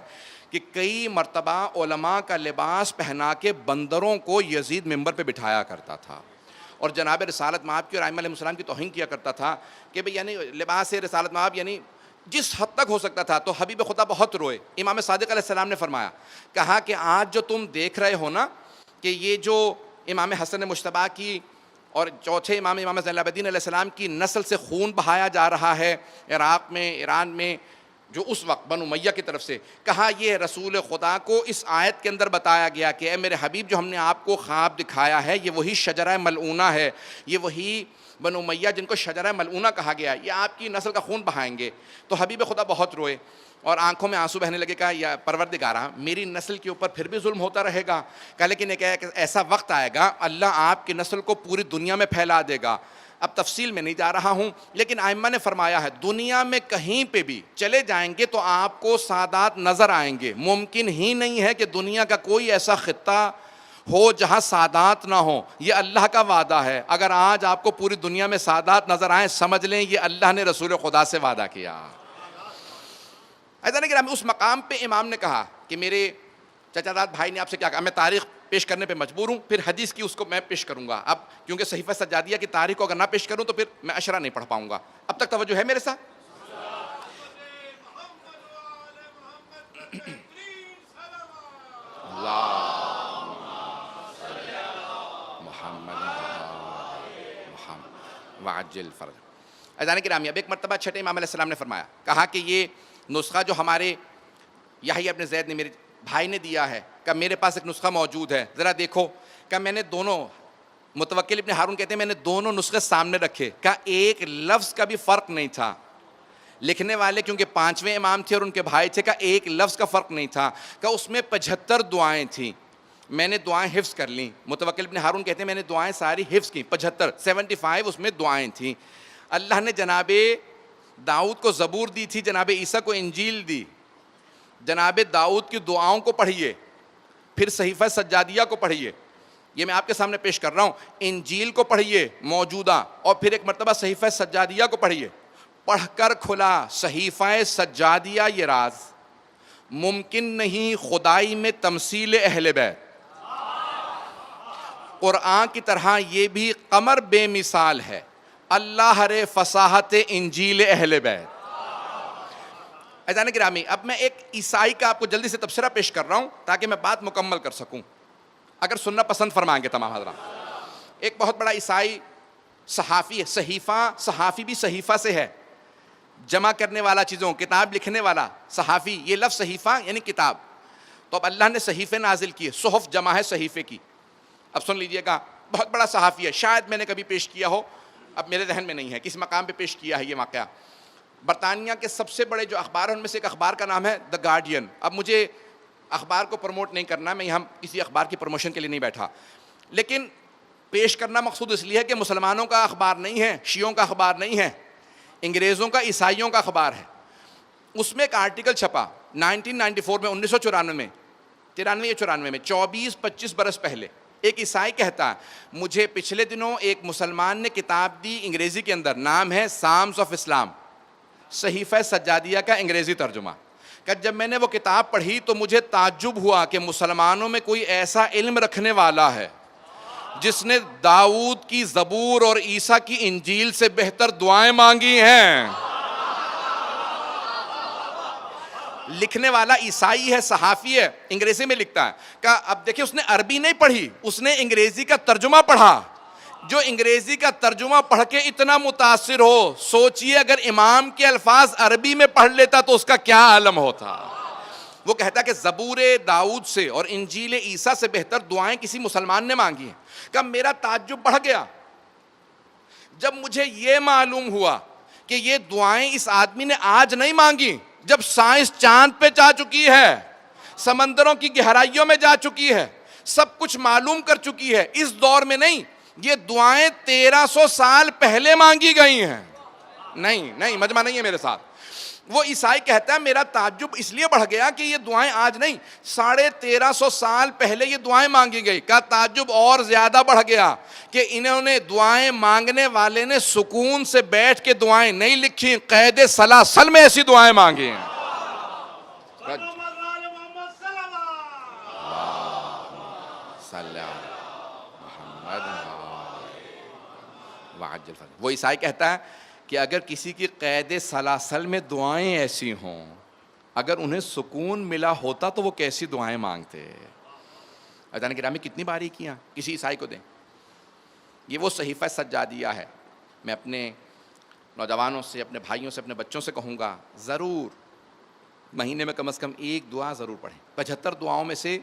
[SPEAKER 1] کہ کئی مرتبہ علماء کا لباس پہنا کے بندروں کو یزید ممبر پہ بٹھایا کرتا تھا، اور جناب رسالت مآب کی اور ائمہ علیہ السلام کی توہین کیا کرتا تھا کہ بھئی یعنی لباس رسالت مآب یعنی جس حد تک ہو سکتا تھا۔ تو حبیب خدا بہت روئے۔ امام صادق علیہ السلام نے فرمایا، کہا کہ آج جو تم دیکھ رہے ہو نا کہ یہ جو امام حسن مجتبیٰ کی اور چوتھے امام زین العابدین علیہ السلام کی نسل سے خون بہایا جا رہا ہے عراق میں، ایران میں، جو اس وقت بنو امیہ کی طرف سے، کہا یہ رسول خدا کو اس آیت کے اندر بتایا گیا کہ اے میرے حبیب جو ہم نے آپ کو خواب دکھایا ہے یہ وہی شجرہ ملعونہ ہے، یہ وہی بنو امیہ جن کو شجرہ ملعونہ کہا گیا ہے، یہ آپ کی نسل کا خون بہائیں گے۔ تو حبیب خدا بہت روئے اور آنکھوں میں آنسو بہنے لگے، کہا یا پروردگارہ میری نسل کے اوپر پھر بھی ظلم ہوتا رہے گا؟ کہا لیکن ایک ایسا وقت آئے گا اللہ آپ کی نسل کو پوری دنیا میں پھیلا دے گا۔ اب تفصیل میں نہیں جا رہا ہوں، لیکن ائمہ نے فرمایا ہے دنیا میں کہیں پہ بھی چلے جائیں گے تو آپ کو سادات نظر آئیں گے۔ ممکن ہی نہیں ہے کہ دنیا کا کوئی ایسا خطہ ہو جہاں سادات نہ ہو، یہ اللہ کا وعدہ ہے۔ اگر آج آپ کو پوری دنیا میں سادات نظر آئیں سمجھ لیں یہ اللہ نے رسول خدا سے وعدہ کیا۔ ایسا نہیں کہ اس مقام پہ امام نے کہا کہ میرے چچا داد بھائی نے آپ سے کیا کہا، میں تاریخ پیش کرنے پہ مجبور ہوں، پھر حدیث کی اس کو میں پیش کروں گا اب، کیونکہ صحیفہ سجادیہ کی تاریخ کو اگر نہ پیش کروں تو پھر میں اشرا نہیں پڑھ پاؤں گا۔ اب تک توجہ ہے میرے ساتھ؟ محمد وعجل فرج۔ اذان کرامی، اب ایک مرتبہ چھٹے امام علیہ السلام نے فرمایا، کہا کہ یہ نسخہ جو ہمارے یحییٰ ابن زید نے میرے بھائی نے دیا ہے، کہ میرے پاس ایک نسخہ موجود ہے، ذرا دیکھو۔ کہ میں نے دونوں، متوکل ابن ہارون کہتے ہیں میں نے دونوں نسخے سامنے رکھے، کہ ایک لفظ کا بھی فرق نہیں تھا۔ لکھنے والے کیونکہ 5ویں امام تھے اور ان کے بھائی تھے، کہ ایک لفظ کا فرق نہیں تھا، کہ اس میں 75 دعائیں تھیں۔ میں نے دعائیں حفظ کر لیں۔ متوکل ابن ہارون کہتے ہیں میں نے دعائیں ساری حفظ کی، 75 اس میں دعائیں تھیں۔ اللہ نے جناب داؤد کو زبور دی تھی، جناب عیسیٰ کو انجیل دی۔ جناب داؤد کی دعاؤں کو پڑھیے، پھر صحیفہ سجادیہ کو پڑھیے، یہ میں آپ کے سامنے پیش کر رہا ہوں۔ انجیل کو پڑھیے موجودہ، اور پھر ایک مرتبہ صحیفہ سجادیہ کو پڑھیے۔ پڑھ کر کھلا صحیفہ سجادیہ یہ راز، ممکن نہیں خدائی میں تمثیل اہل بیت، قرآن کی طرح یہ بھی قمر بے مثال ہے، اللہ رے فصاحت انجیل اہل بیت۔ عزیزان گرامی، اب میں ایک عیسائی کا آپ کو جلدی سے تبصرہ پیش کر رہا ہوں تاکہ میں بات مکمل کر سکوں، اگر سننا پسند فرمائیں گے تمام حضرات۔ ایک بہت بڑا عیسائی صحافی ہے، صحیفہ، صحافی بھی صحیفہ سے ہے، جمع کرنے والا چیزوں، کتاب لکھنے والا صحافی، یہ لفظ صحیفہ یعنی کتاب۔ تو اب اللہ نے صحیفے نازل کیے، صحف جمع ہے صحیفے کی۔ اب سن لیجئے گا، بہت بڑا صحافی ہے، شاید میں نے کبھی پیش کیا ہو، اب میرے ذہن میں نہیں ہے کس مقام پہ پیش کیا ہے یہ واقعہ۔ برطانیہ کے سب سے بڑے جو اخبار ہیں ان میں سے ایک اخبار کا نام ہے دا گارڈین۔ اب مجھے اخبار کو پروموٹ نہیں کرنا، میں یہاں کسی اخبار کی پروموشن کے لیے نہیں بیٹھا، لیکن پیش کرنا مقصود اس لیے ہے کہ مسلمانوں کا اخبار نہیں ہے، شیعوں کا اخبار نہیں ہے، انگریزوں کا، عیسائیوں کا اخبار ہے۔ اس میں ایک آرٹیکل چھپا 1994 میں، 1994 میں، 93 یا 94 میں، 24-25 برس پہلے۔ ایک عیسائی کہتا ہے مجھے پچھلے دنوں ایک مسلمان نے کتاب دی انگریزی کے اندر، نام ہے سامز آف اسلام، صحیفہ سجادیہ کا انگریزی ترجمہ، کہ جب میں نے وہ کتاب پڑھی تو مجھے تعجب ہوا کہ مسلمانوں میں کوئی ایسا علم رکھنے والا ہے جس نے داؤد کی زبور اور عیسیٰ کی انجیل سے بہتر دعائیں مانگی ہیں۔ لکھنے والا عیسائی ہے، صحافی ہے، انگریزی میں لکھتا ہے، کہ اب دیکھیں اس نے عربی نہیں پڑھی، اس نے انگریزی کا ترجمہ پڑھا۔ جو انگریزی کا ترجمہ پڑھ کے اتنا متاثر ہو، سوچئے اگر امام کے الفاظ عربی میں پڑھ لیتا تو اس کا کیا عالم ہوتا۔ وہ کہتا کہ زبور داؤد سے اور انجیل عیسیٰ سے بہتر دعائیں کسی مسلمان نے مانگی ہیں۔ کہ میرا تعجب بڑھ گیا جب مجھے یہ معلوم ہوا کہ یہ دعائیں اس آدمی نے آج نہیں مانگی، جب سائنس چاند پہ جا چکی ہے، سمندروں کی گہرائیوں میں جا چکی ہے، سب کچھ معلوم کر چکی ہے، اس دور میں نہیں، یہ دعائیں 1300 سال پہلے مانگی گئی ہیں۔ نہیں مجمع نہیں ہے میرے ساتھ۔ وہ عیسائی کہتا ہے میرا تعجب اس لیے بڑھ گیا کہ یہ دعائیں آج نہیں 1350 سال پہلے یہ دعائیں مانگی گئی. کا تعجب اور زیادہ بڑھ گیا کہ انہوں نے دعائیں مانگنے والے نے سکون سے بیٹھ کے دعائیں نہیں لکھی, قید سلاسل میں ایسی دعائیں مانگی ہیں. وہ عیسائی کہتا ہے کہ اگر کسی کی قید سلاسل میں دعائیں ایسی ہوں, اگر انہیں سکون ملا ہوتا تو وہ کیسی دعائیں مانگتے. اذان گرامی کتنی باریکیاں کسی عیسائی کو دیں. یہ وہ صحیفہ سجادیہ ہے. میں اپنے نوجوانوں سے, اپنے بھائیوں سے, اپنے بچوں سے کہوں گا ضرور مہینے میں کم از کم ایک دعا ضرور پڑھیں. 75 دعاؤں میں سے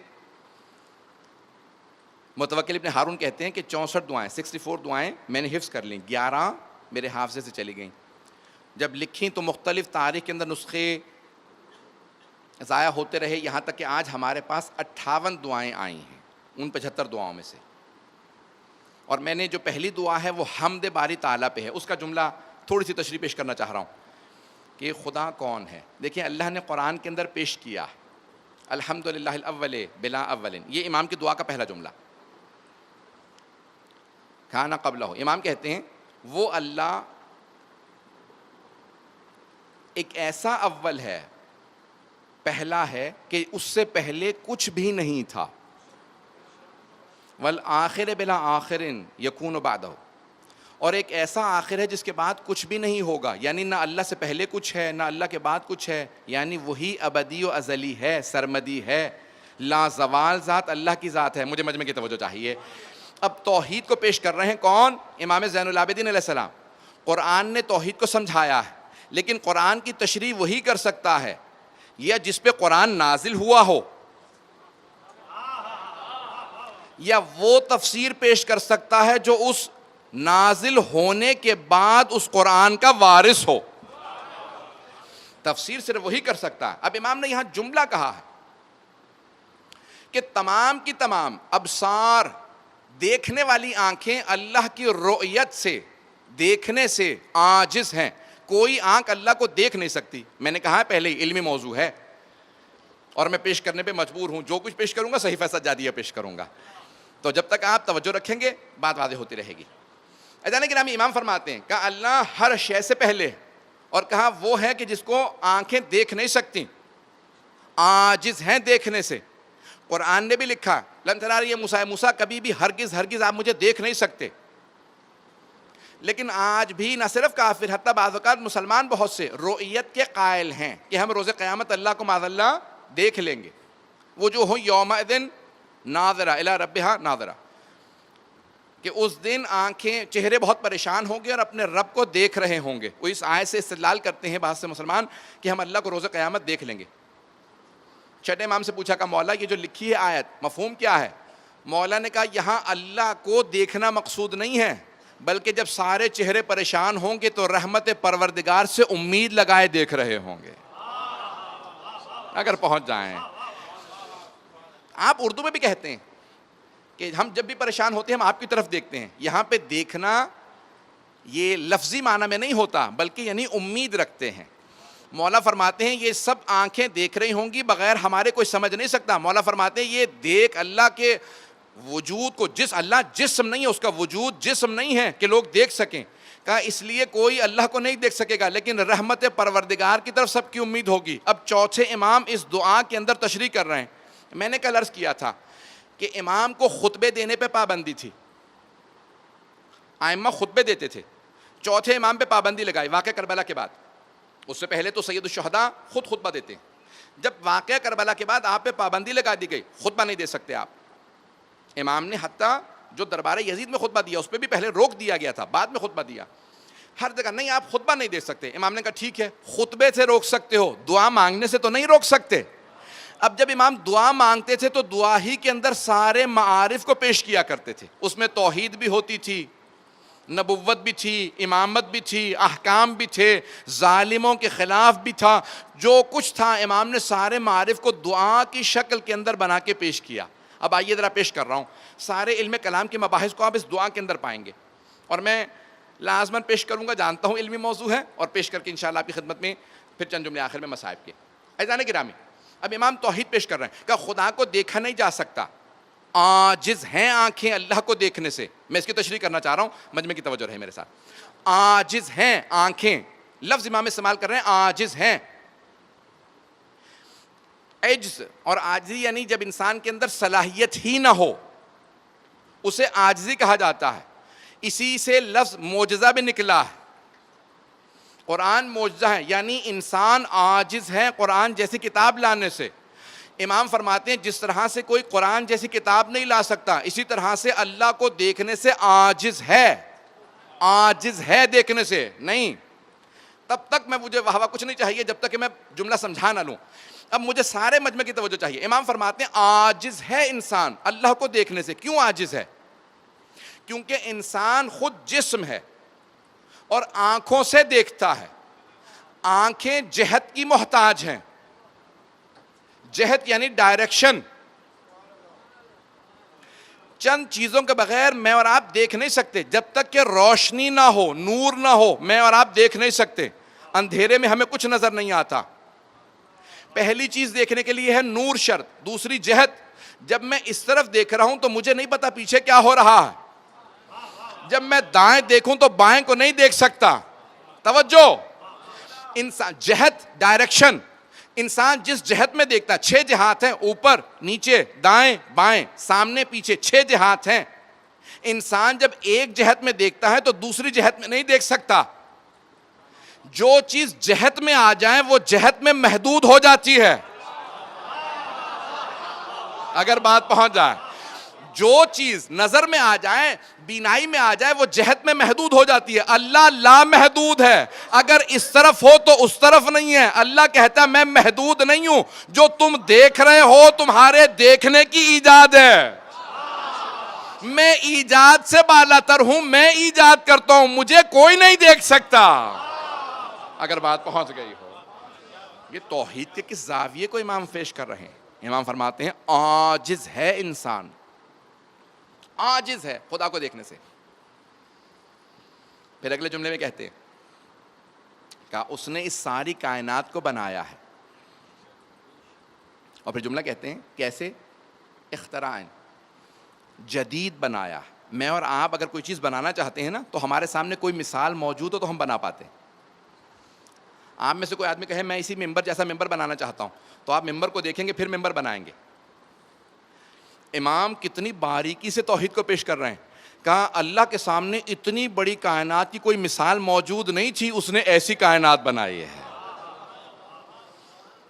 [SPEAKER 1] متوکل ابن ہارون کہتے ہیں کہ 64 دعائیں 64 دعائیں میں نے حفظ کر لیں, 11 میرے حافظے سے چلی گئیں. جب لکھیں تو مختلف تاریخ کے اندر نسخے ضائع ہوتے رہے, یہاں تک کہ آج ہمارے پاس 58 دعائیں آئی ہیں ان 75 دعاؤں میں سے. اور میں نے جو پہلی دعا ہے وہ حمد باری تعالیٰ پہ ہے. اس کا جملہ تھوڑی سی تشریح پیش کرنا چاہ رہا ہوں کہ خدا کون ہے. دیکھیں اللہ نے قرآن کے اندر پیش کیا الحمدللہ الاول بلا اول, یہ امام کی دعا کا پہلا جملہ. کھانا قبلہ ہو, امام کہتے ہیں وہ اللہ ایک ایسا اول ہے, پہلا ہے کہ اس سے پہلے کچھ بھی نہیں تھا. والآخر بلا آخر یکون بعدہ, اور ایک ایسا آخر ہے جس کے بعد کچھ بھی نہیں ہوگا. یعنی نہ اللہ سے پہلے کچھ ہے نہ اللہ کے بعد کچھ ہے, یعنی وہی ابدی و ازلی ہے, سرمدی ہے, لا زوال ذات اللہ کی ذات ہے. مجھے مجمع کی توجہ چاہیے. اب توحید کو پیش کر رہے ہیں کون؟ امام زین العابدین علیہ السلام. قرآن نے توحید کو سمجھایا ہے, لیکن قرآن کی تشریح وہی کر سکتا ہے یا جس پہ قرآن نازل ہوا ہو, یا وہ تفسیر پیش کر سکتا ہے جو اس نازل ہونے کے بعد اس قرآن کا وارث ہو. تفسیر صرف وہی کر سکتا ہے. اب امام نے یہاں جملہ کہا ہے کہ تمام کی تمام ابصار, دیکھنے والی آنکھیں اللہ کی رؤیت سے, دیکھنے سے عاجز ہیں. کوئی آنکھ اللہ کو دیکھ نہیں سکتی. میں نے کہا ہے پہلے ہی علمی موضوع ہے اور میں پیش کرنے پہ مجبور ہوں. جو کچھ پیش کروں گا صحیفہ سجادیہ پیش کروں گا, تو جب تک آپ توجہ رکھیں گے بات واضح ہوتی رہے گی. اذان گرامی امام فرماتے ہیں کہا اللہ ہر شے سے پہلے, اور کہا وہ ہے کہ جس کو آنکھیں دیکھ نہیں سکتی, عاجز ہیں دیکھنے سے. قرآن نے بھی لکھا لن ترانی موسیٰ کبھی بھی ہرگز ہرگز آپ مجھے دیکھ نہیں سکتے. لیکن آج بھی نہ صرف کافر, حتیٰ بعض اوقات مسلمان بہت سے رؤیت کے قائل ہیں کہ ہم روز قیامت اللہ کو معاذ اللہ دیکھ لیں گے. وجوہ یومئذ ناظرہ الی ربہا ناظرہ, کہ اس دن آنکھیں, چہرے بہت پریشان ہوں گے اور اپنے رب کو دیکھ رہے ہوں گے. وہ اس آیت سے استدلال کرتے ہیں بعض سے مسلمان کہ ہم اللہ کو روز قیامت دیکھ لیں گے. چھٹے امام سے پوچھا کہ مولا یہ جو لکھی ہے آیت مفہوم کیا ہے؟ مولا نے کہا یہاں اللہ کو دیکھنا مقصود نہیں ہے, بلکہ جب سارے چہرے پریشان ہوں گے تو رحمت پروردگار سے امید لگائے دیکھ رہے ہوں گے, اگر پہنچ جائیں. آپ اردو میں بھی کہتے ہیں کہ ہم جب بھی پریشان ہوتے ہیں ہم آپ کی طرف دیکھتے ہیں. یہاں پہ دیکھنا یہ لفظی معنی میں نہیں ہوتا, بلکہ یعنی امید رکھتے ہیں. مولا فرماتے ہیں یہ سب آنکھیں دیکھ رہی ہوں گی بغیر ہمارے کوئی سمجھ نہیں سکتا. مولا فرماتے ہیں یہ دیکھ اللہ کے وجود کو, جس اللہ جسم نہیں ہے, اس کا وجود جسم نہیں ہے کہ لوگ دیکھ سکیں. کہا اس لیے کوئی اللہ کو نہیں دیکھ سکے گا, لیکن رحمت پروردگار کی طرف سب کی امید ہوگی. اب چوتھے امام اس دعا کے اندر تشریح کر رہے ہیں. میں نے کل عرض کیا تھا کہ امام کو خطبے دینے پہ پابندی تھی, ائمہ خطبے دیتے تھے. چوتھے امام پہ پابندی لگائی واقعہ کربلا کے بعد. اس سے پہلے تو سید الشہداء خود خطبہ دیتے ہیں. جب واقعہ کربلا کے بعد آپ پہ پابندی لگا دی گئی, خطبہ نہیں دے سکتے آپ. امام نے حتیٰ جو دربار یزید میں خطبہ دیا اس پہ بھی پہلے روک دیا گیا تھا, بعد میں خطبہ دیا. ہر جگہ نہیں آپ خطبہ نہیں دے سکتے. امام نے کہا ٹھیک ہے خطبے سے روک سکتے ہو, دعا مانگنے سے تو نہیں روک سکتے. اب جب امام دعا مانگتے تھے تو دعا ہی کے اندر سارے معارف کو پیش کیا کرتے تھے. اس میں توحید بھی ہوتی تھی, نبوت بھی تھی, امامت بھی تھی, احکام بھی تھے, ظالموں کے خلاف بھی تھا, جو کچھ تھا امام نے سارے معارف کو دعا کی شکل کے اندر بنا کے پیش کیا. اب آئیے ذرا پیش کر رہا ہوں, سارے علم کلام کے مباحث کو آپ اس دعا کے اندر پائیں گے, اور میں لازماً پیش کروں گا, جانتا ہوں علمی موضوع ہے, اور پیش کر کے انشاءاللہ آپ کی خدمت میں پھر چند جملے آخر میں مصائب کے. عزیزان گرامی, اب امام توحید پیش کر رہے ہیں کہ خدا کو دیکھا نہیں جا سکتا, عاجز ہیں آنکھیں اللہ کو دیکھنے سے. میں اس کی تشریح کرنا چاہ رہا ہوں, مجمع کی توجہ رہے میرے ساتھ. عاجز ہیں آنکھیں, لفظ امام استعمال کر رہے ہیں عاجز ہیں. عجز اور عاجزی یعنی جب انسان کے اندر صلاحیت ہی نہ ہو اسے عاجزی کہا جاتا ہے. اسی سے لفظ معجزہ بھی نکلا ہے. قرآن معجزہ ہے, یعنی انسان عاجز ہے قرآن جیسی کتاب لانے سے. امام فرماتے ہیں جس طرح سے کوئی قرآن جیسی کتاب نہیں لا سکتا, اسی طرح سے اللہ کو دیکھنے سے عاجز ہے. عاجز ہے دیکھنے سے نہیں. تب تک مجھے واہ کچھ نہیں چاہیے جب تک کہ میں جملہ سمجھا نہ لوں. اب مجھے سارے مجمع کی توجہ چاہیے. امام فرماتے ہیں عاجز ہے انسان اللہ کو دیکھنے سے. کیوں عاجز ہے؟ کیونکہ انسان خود جسم ہے اور آنکھوں سے دیکھتا ہے. آنکھیں جہت کی محتاج ہیں. جہت یعنی ڈائریکشن. چند چیزوں کے بغیر میں اور آپ دیکھ نہیں سکتے. جب تک کہ روشنی نہ ہو, نور نہ ہو, میں اور آپ دیکھ نہیں سکتے. اندھیرے میں ہمیں کچھ نظر نہیں آتا. پہلی چیز دیکھنے کے لیے ہے نور شرط. دوسری جہت. جب میں اس طرف دیکھ رہا ہوں تو مجھے نہیں پتا پیچھے کیا ہو رہا ہے. جب میں دائیں دیکھوں تو بائیں کو نہیں دیکھ سکتا. توجہ. انسان جہت ڈائریکشن. انسان جس جہت میں دیکھتا ہے, 6 جہات ہیں, اوپر نیچے دائیں بائیں سامنے پیچھے, 6 جہات ہیں. انسان جب ایک جہت میں دیکھتا ہے تو دوسری جہت میں نہیں دیکھ سکتا. جو چیز جہت میں آ جائے وہ جہت میں محدود ہو جاتی ہے. اگر بات پہنچ جائے, جو چیز نظر میں آ جائے, بینائی میں آ جائے, وہ جہت میں محدود ہو جاتی ہے. اللہ لامحدود ہے. اگر اس طرف ہو تو اس طرف نہیں ہے. اللہ کہتا ہے میں محدود نہیں ہوں. جو تم دیکھ رہے ہو تمہارے دیکھنے کی ایجاد ہے. میں ایجاد سے بالا تر ہوں. میں ایجاد کرتا ہوں, مجھے کوئی نہیں دیکھ سکتا. اگر بات پہنچ گئی ہو. یہ توحید کے کس زاویے کو امام پیش کر رہے ہیں؟ امام فرماتے ہیں عاجز ہے انسان. عاجز ہے خدا کو دیکھنے سے. پھر اگلے جملے میں کہتے ہیں کہ اس نے اس ساری کائنات کو بنایا ہے. اور پھر جملہ کہتے ہیں کیسے؟ اختراعً, جدید بنایا. میں اور آپ اگر کوئی چیز بنانا چاہتے ہیں نا تو ہمارے سامنے کوئی مثال موجود ہو تو ہم بنا پاتے ہیں. آپ میں سے کوئی آدمی کہے میں اسی ممبر جیسا ممبر بنانا چاہتا ہوں, تو آپ ممبر کو دیکھیں گے پھر ممبر بنائیں گے. امام کتنی باریکی سے توحید کو پیش کر رہے ہیں. کہا اللہ کے سامنے اتنی بڑی کائنات کی کوئی مثال موجود نہیں تھی, اس نے ایسی کائنات بنائی ہے.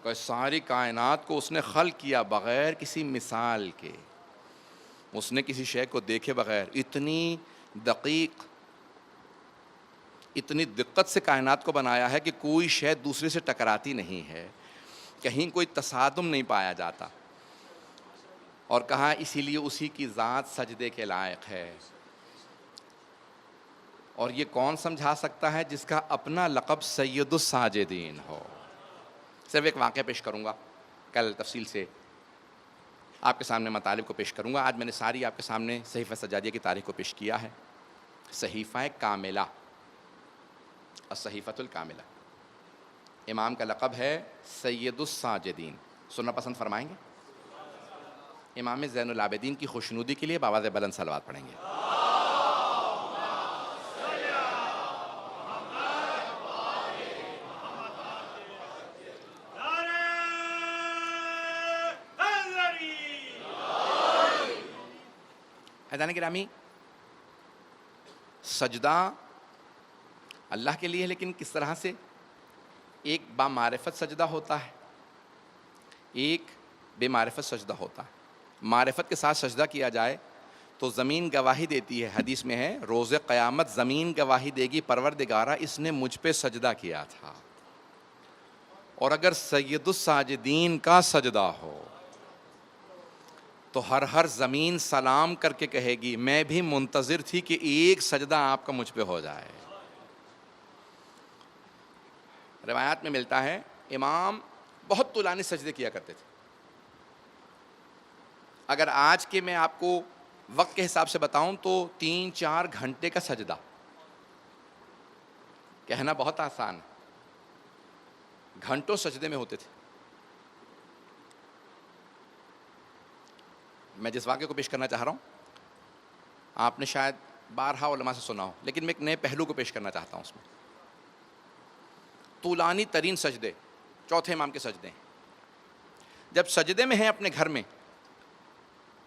[SPEAKER 1] کہ ساری کائنات کو اس نے خلق کیا بغیر کسی مثال کے. اس نے کسی شے کو دیکھے بغیر اتنی دقیق, اتنی دقت سے کائنات کو بنایا ہے کہ کوئی شے دوسرے سے ٹکراتی نہیں ہے, کہیں کوئی تصادم نہیں پایا جاتا. اور کہا اسی لیے اسی کی ذات سجدے کے لائق ہے. اور یہ کون سمجھا سکتا ہے؟ جس کا اپنا لقب سید الساجدین ہو. صرف ایک واقعہ پیش کروں گا, کل تفصیل سے آپ کے سامنے مطالب کو پیش کروں گا. آج میں نے ساری آپ کے سامنے صحیفہ سجادیہ کی تاریخ کو پیش کیا ہے. صحیفہ کاملہ, الصحیفۃ الکاملہ. امام کا لقب ہے سید الساجدین. سننا پسند فرمائیں گے؟ امام زین العابدین کی خوشنودی کے لیے بآواز بلند صلوات پڑھیں گے. حضرات گرامی, سجدہ اللہ کے لیے, لیکن کس طرح سے؟ ایک با معرفت سجدہ ہوتا ہے, ایک بے معرفت سجدہ ہوتا ہے. معرفت کے ساتھ سجدہ کیا جائے تو زمین گواہی دیتی ہے. حدیث میں ہے روز قیامت زمین گواہی دے گی پروردگارہ اس نے مجھ پہ سجدہ کیا تھا. اور اگر سید الساجدین کا سجدہ ہو تو ہر زمین سلام کر کے کہے گی میں بھی منتظر تھی کہ ایک سجدہ آپ کا مجھ پہ ہو جائے. روایات میں ملتا ہے امام بہت طولانی سجدے کیا کرتے تھے. اگر آج کے میں آپ کو وقت کے حساب سے بتاؤں تو 3-4 گھنٹے کا سجدہ. کہنا بہت آسان ہے, گھنٹوں سجدے میں ہوتے تھے. میں جس واقعے کو پیش کرنا چاہ رہا ہوں آپ نے شاید بارہا علماء سے سنا ہو, لیکن میں ایک نئے پہلو کو پیش کرنا چاہتا ہوں. اس میں طولانی ترین سجدے چوتھے امام کے سجدے ہیں. جب سجدے میں ہیں اپنے گھر میں,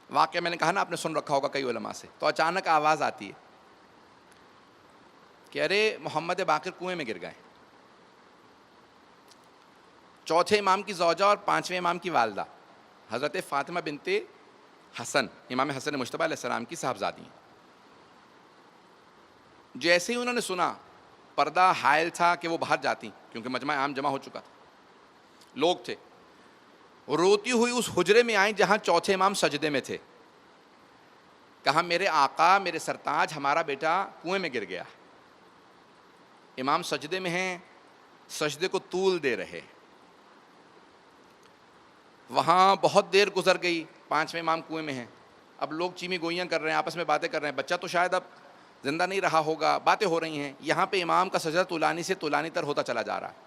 [SPEAKER 1] واقعہ میں نے کہا نا آپ نے سن رکھا ہوگا کئی علماء سے, تو اچانک آواز آتی ہے کہ ارے محمد باقر کنویں میں گر گئے. چوتھے امام کی زوجہ اور پانچویں امام کی والدہ حضرت فاطمہ بنت حسن, امام حسن مجتبی علیہ السلام کی صاحبزادی ہیں. جیسے ہی انہوں نے سنا, پردہ حائل تھا کہ وہ باہر جاتی کیونکہ مجمع عام جمع ہو چکا تھا, لوگ تھے, روتی ہوئی اس حجرے میں آئیں جہاں چوتھے امام سجدے میں تھے. کہا میرے آقا, میرے سرتاج, ہمارا بیٹا کنویں میں گر گیا. امام سجدے میں ہیں, سجدے کو طول دے رہے. وہاں بہت دیر گزر گئی, پانچویں امام کنویں میں ہیں. اب لوگ چیمی گوئیاں کر رہے ہیں, آپس میں باتیں کر رہے ہیں. بچہ تو شاید اب زندہ نہیں رہا ہوگا, باتیں ہو رہی ہیں. یہاں پہ امام کا سجدہ طولانی سے طولانی تر ہوتا چلا جا رہا ہے.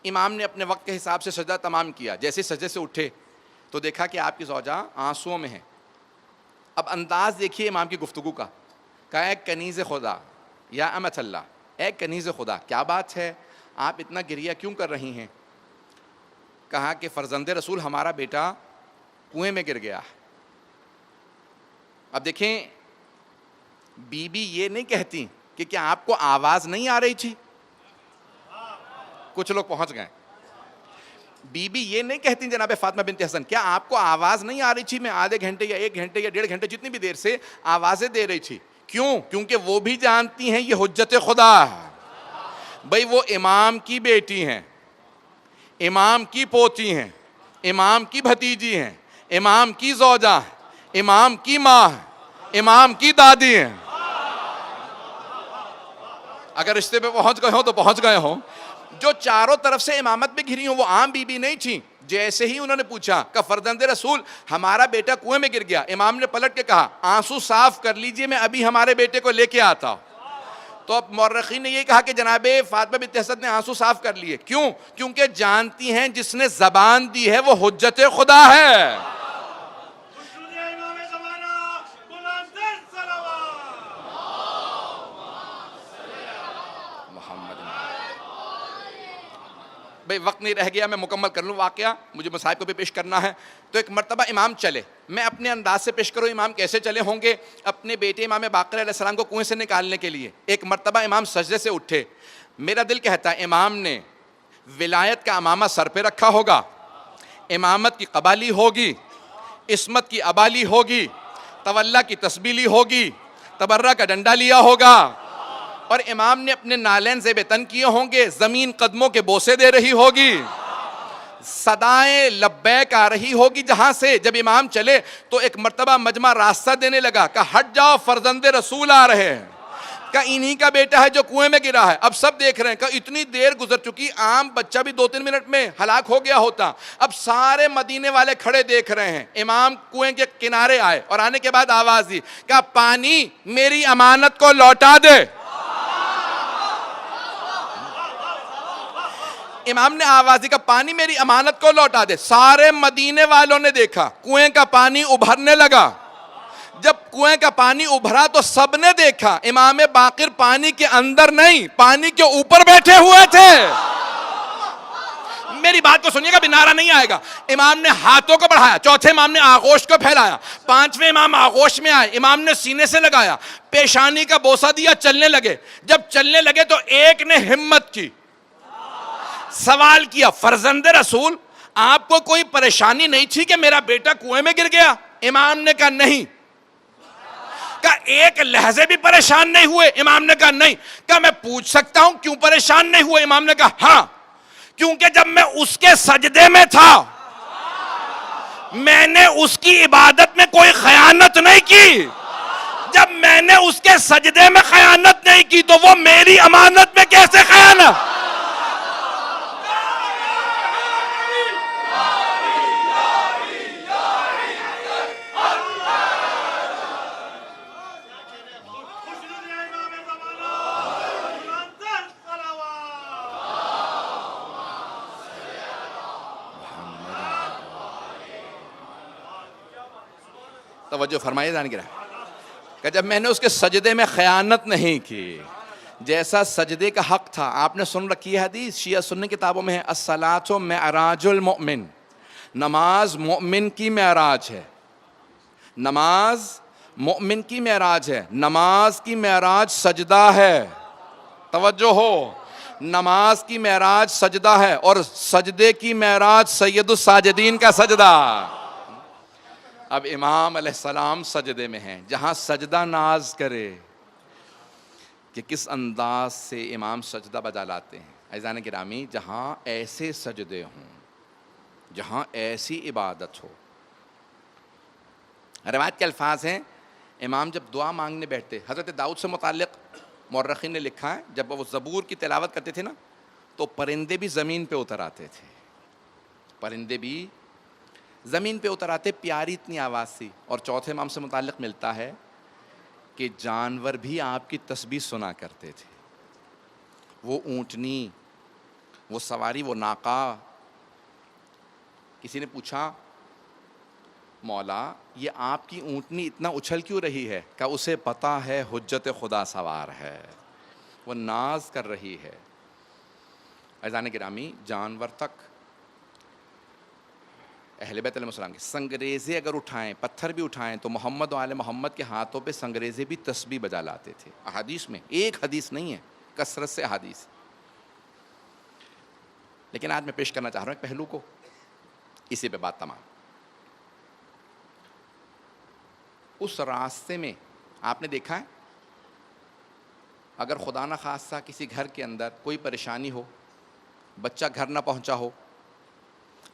[SPEAKER 1] امام نے اپنے وقت کے حساب سے سجدہ تمام کیا. جیسے سجدے سے اٹھے تو دیکھا کہ آپ کی زوجہ آنسوؤں میں ہے. اب انداز دیکھیے امام کی گفتگو کا. کہا اے کنیز خدا یا امت اللہ, اے کنیز خدا, کیا بات ہے, آپ اتنا گریہ کیوں کر رہی ہیں؟ کہا کہ فرزند رسول ہمارا بیٹا کنویں میں گر گیا. اب دیکھیں, بی بی یہ نہیں کہتی کہ کیا آپ کو آواز نہیں آ رہی تھی. کچھ لوگ پہنچ گئے. بی بی یہ نہیں کہتی جناب فاطمہ بنت حسن, کیا آپ کو آواز نہیں آ رہی تھی؟ میں آدھے گھنٹے یا 1 گھنٹے یا 1.5 گھنٹے جتنی بھی دیر سے آوازیں دے رہی تھی. کیوں؟ کیونکہ وہ بھی جانتی ہیں یہ حجت خدا ہے. بھئی وہ امام کی بیٹی ہیں, امام کی پوتی ہیں, امام کی بھتیجی ہیں, امام کی زوجہ, امام کی ماں, امام کی دادی ہیں. اگر رشتے پہ پہنچ گئے ہوں تو پہنچ گئے ہوں. جو چاروں طرف سے امامت میں گھری ہوں وہ عام بی بی نہیں تھیں. جیسے ہی انہوں نے پوچھا کہ فرزند رسول ہمارا بیٹا کنویں میں گر گیا, امام نے پلٹ کے کہا آنسو صاف کر لیجئے, میں ابھی ہمارے بیٹے کو لے کے آتا ہوں. تو اب مورخین نے یہ کہا کہ جناب فاطمہ بنت حسن نے آنسو صاف کر لیے. کیوں؟ کیونکہ جانتی ہیں جس نے زبان دی ہے وہ حجت خدا ہے. بھئی وقت نہیں رہ گیا, میں مکمل کر لوں واقعہ, مجھے مصاحب کو بھی پیش کرنا ہے. تو ایک مرتبہ امام چلے, میں اپنے انداز سے پیش کروں امام کیسے چلے ہوں گے اپنے بیٹے امام باقر علیہ السلام کو کنویں سے نکالنے کے لیے. ایک مرتبہ امام سجدے سے اٹھے, میرا دل کہتا ہے امام نے ولایت کا امامہ سر پہ رکھا ہوگا, امامت کی قبالی ہوگی, عصمت کی ابالی ہوگی, تولا کی تسبیلی ہوگی, تبرہ کا ڈنڈا لیا ہوگا, اور امام نے اپنے نالین زیب تن کیے ہوں گے, زمین قدموں کے بوسے دے رہی ہوگی, صدائیں لبیک آ رہی ہوگی جہاں سے. جب امام چلے تو ایک مرتبہ مجمع راستہ دینے لگا کہ ہٹ جاؤ فرزند رسول آ رہے ہیں, کہ انہی کا بیٹا ہے جو کنویں میں گرا ہے. اب سب دیکھ رہے ہیں کہ اتنی دیر گزر چکی, عام بچہ بھی 2-3 منٹ میں ہلاک ہو گیا ہوتا. اب سارے مدینے والے کھڑے دیکھ رہے ہیں. امام کنویں کے کنارے آئے اور آنے کے بعد آواز دی کہ پانی میری امانت کو لوٹا دے. امام نے آواز دی کہ پانی میری امانت کو لوٹا دے. سارے مدینے والوں نے دیکھا کنویں کا پانی ابھرنے لگا. جب کنویں کا پانی ابھرا تو سب نے دیکھا امام باقر پانی کے اندر نہیں, پانی کے اوپر بیٹھے ہوئے تھے. میری بات کو سنیے گا, بنارا نہیں آئے گا. امام نے ہاتھوں کو بڑھایا, چوتھے امام نے آغوش کو پھیلایا, پانچویں امام آغوش میں آئے, امام نے سینے سے لگایا, پیشانی کا بوسہ دیا, چلنے لگے. جب چلنے لگے تو ایک نے ہمت کی, سوال کیا فرزند رسول آپ کو کوئی پریشانی نہیں تھی کہ میرا بیٹا کنویں میں گر گیا؟ امام نے کہا نہیں. کہا ایک لحظے بھی پریشان نہیں ہوئے؟ امام نے کہا نہیں. کہا میں پوچھ سکتا ہوں کیوں پریشان نہیں ہوئے؟ امام نے کہا ہاں, کیونکہ جب میں اس کے سجدے میں تھا میں نے اس کی عبادت میں کوئی خیانت نہیں کی. جب میں نے اس کے سجدے میں خیانت نہیں کی تو وہ میری امانت میں کیسے خیانت؟ توجہ فرمائیے جان گرا کہ جب میں نے اس کے سجدے میں خیانت نہیں کی جیسا سجدے کا حق تھا. آپ نے سن رکھی ہے حدیث, شیعہ سنی کتابوں میں ہے, الصلاۃ معراج المؤمن, نماز مومن کی معراج ہے. نماز مومن کی معراج ہے. نماز کی معراج سجدہ ہے. توجہ ہو, نماز کی معراج سجدہ ہے, اور سجدے کی معراج سید الساجدین کا سجدہ. اب امام علیہ السلام سجدے میں ہیں, جہاں سجدہ ناز کرے کہ کس انداز سے امام سجدہ بجا لاتے ہیں. عزیزان گرامی, جہاں ایسے سجدے ہوں, جہاں ایسی عبادت ہو. روایت کے الفاظ ہیں, امام جب دعا مانگنے بیٹھتے, حضرت داؤد سے متعلق مورخین نے لکھا ہے, جب وہ زبور کی تلاوت کرتے تھے نا, تو پرندے بھی زمین پہ اتر آتے تھے. پرندے بھی زمین پہ اتر آتے, پیاری اتنی آواز تھی. اور چوتھے امام سے متعلق ملتا ہے کہ جانور بھی آپ کی تسبیح سنا کرتے تھے. وہ اونٹنی, وہ سواری, وہ ناقہ. کسی نے پوچھا, مولا یہ آپ کی اونٹنی اتنا اچھل کیوں رہی ہے؟ کہ اسے پتہ ہے حجت خدا سوار ہے, وہ ناز کر رہی ہے. عزیزان گرامی, جانور تک اہل بیت علیہ السلام کے سنگریزے اگر اٹھائیں, پتھر بھی اٹھائیں, تو محمد و آل محمد کے ہاتھوں پہ سنگریزے بھی تسبیح بجا لاتے تھے. احادیث میں, ایک حدیث نہیں ہے, کثرت سے احادیث. لیکن آج میں پیش کرنا چاہ رہا ہوں ایک پہلو کو, اسی پہ بات تمام. اس راستے میں آپ نے دیکھا ہے, اگر خدا نہ خواستہ کسی گھر کے اندر کوئی پریشانی ہو, بچہ گھر نہ پہنچا ہو,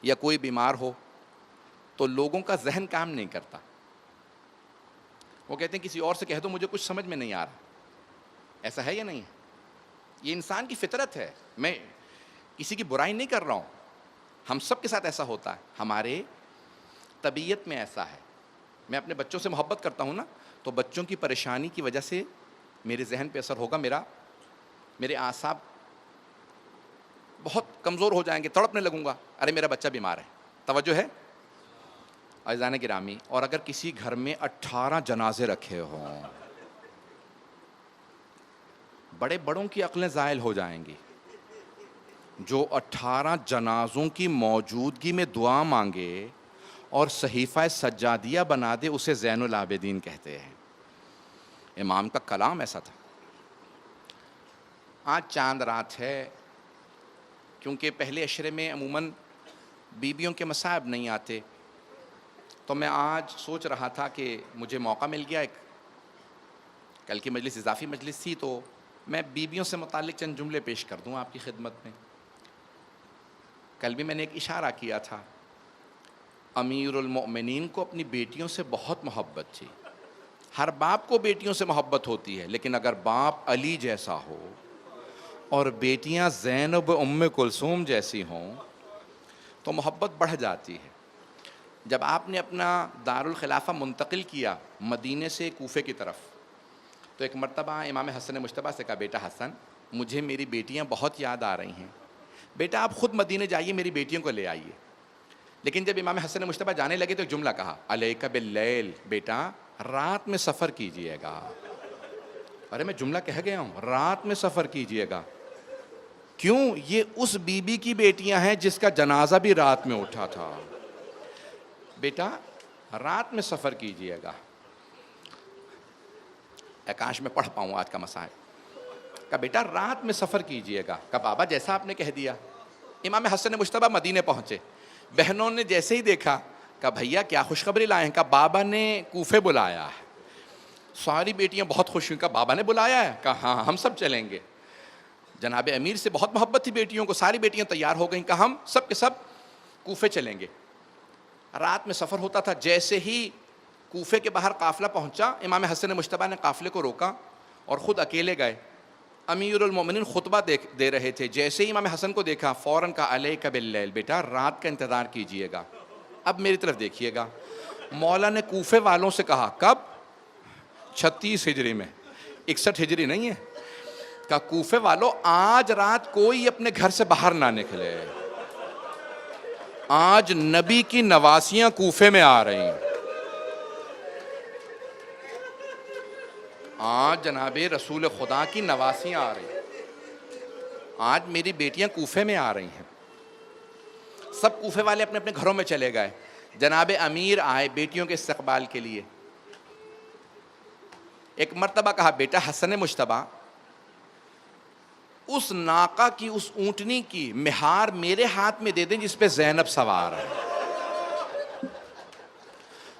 [SPEAKER 1] یا کوئی بیمار ہو, تو لوگوں کا ذہن کام نہیں کرتا. وہ کہتے ہیں کسی اور سے کہہ دو, مجھے کچھ سمجھ میں نہیں آ رہا. ایسا ہے یا نہیں ہے؟ یہ انسان کی فطرت ہے. میں کسی کی برائی نہیں کر رہا ہوں, ہم سب کے ساتھ ایسا ہوتا ہے, ہمارے طبیعت میں ایسا ہے. میں اپنے بچوں سے محبت کرتا ہوں نا, تو بچوں کی پریشانی کی وجہ سے میرے ذہن پہ اثر ہوگا, میرے اعصاب بہت کمزور ہو جائیں گے, تڑپنے لگوں گا, ارے میرا بچہ بیمار ہے. توجہ ہے عزیزان گرامی؟ اور اگر کسی گھر میں 18 جنازے رکھے ہوں, بڑے بڑوں کی عقلیں زائل ہو جائیں گی. جو 18 جنازوں کی موجودگی میں دعا مانگے اور صحیفہ سجادیہ بنا دے, اسے زین العابدین کہتے ہیں. امام کا کلام ایسا تھا. آج چاند رات ہے, کیونکہ پہلے عشرے میں عموماً بیویوں کے مصائب نہیں آتے, تو میں آج سوچ رہا تھا کہ مجھے موقع مل گیا, ایک کل کی مجلس اضافی مجلس تھی, تو میں بیویوں سے متعلق چند جملے پیش کر دوں آپ کی خدمت میں. کل بھی میں نے ایک اشارہ کیا تھا, امیر المؤمنین کو اپنی بیٹیوں سے بہت محبت تھی. ہر باپ کو بیٹیوں سے محبت ہوتی ہے, لیکن اگر باپ علی جیسا ہو اور بیٹیاں زینب ام کلثوم جیسی ہوں تو محبت بڑھ جاتی ہے. جب آپ نے اپنا دارالخلافہ منتقل کیا مدینے سے کوفے کی طرف, تو ایک مرتبہ امام حسن مجتبیٰ سے کہا, بیٹا حسن, مجھے میری بیٹیاں بہت یاد آ رہی ہیں, بیٹا آپ خود مدینے جائیے, میری بیٹیوں کو لے آئیے. لیکن جب امام حسن مجتبیٰ جانے لگے تو ایک جملہ کہا, علیک باللیل, بیٹا رات میں سفر کیجئے گا. ارے میں جملہ کہہ گیا ہوں, رات میں سفر کیجئے گا. کیوں؟ یہ اس بی بی کی بیٹیاں ہیں جس کا جنازہ بھی رات میں اٹھا تھا. بیٹا رات میں سفر کیجئے گا. کاش میں پڑھ پاؤں آج کا مسائل. کہا بیٹا رات میں سفر کیجئے گا. کہا بابا جیسا آپ نے کہہ دیا. امام حسن مجتبیٰ مدینے پہنچے, بہنوں نے جیسے ہی دیکھا, کہا بھیا کیا خوشخبری لائے ہیں؟ کہا بابا نے کوفے بلایا ہے. ساری بیٹیاں بہت خوش ہوئیں. کہا بابا نے بلایا ہے؟ کہا ہاں, ہم سب چلیں گے. جناب امیر سے بہت محبت تھی بیٹیوں کو, ساری بیٹیاں تیار ہو گئیں. کہا ہم سب کے سب کوفے چلیں گے. رات میں سفر ہوتا تھا. جیسے ہی کوفے کے باہر قافلہ پہنچا, امام حسن مجتبیٰ نے قافلے کو روکا اور خود اکیلے گئے. امیر المومنین خطبہ دے رہے تھے. جیسے ہی امام حسن کو دیکھا, فوراً کہا علیک باللیل, بیٹا رات کا انتظار کیجئے گا. اب میری طرف دیکھیے گا. مولا نے کوفے والوں سے کہا, کب؟ 36 ہجری میں, 61 ہجری نہیں ہے. کہا کوفے والوں, آج رات کوئی اپنے گھر سے باہر نہ نکلے, آج نبی کی نواسیاں کوفے میں آ رہی ہیں. آج جناب رسول خدا کی نواسیاں آ رہی ہیں، آج میری بیٹیاں کوفے میں آ رہی ہیں، سب کوفے والے اپنے اپنے گھروں میں چلے گئے، جناب امیر آئے بیٹیوں کے استقبال کے لیے۔ ایک مرتبہ کہا بیٹا حسن مجتبیٰ، اس ناقہ کی، اس اونٹنی کی مہار میرے ہاتھ میں دے دیں جس پہ زینب سوار ہے،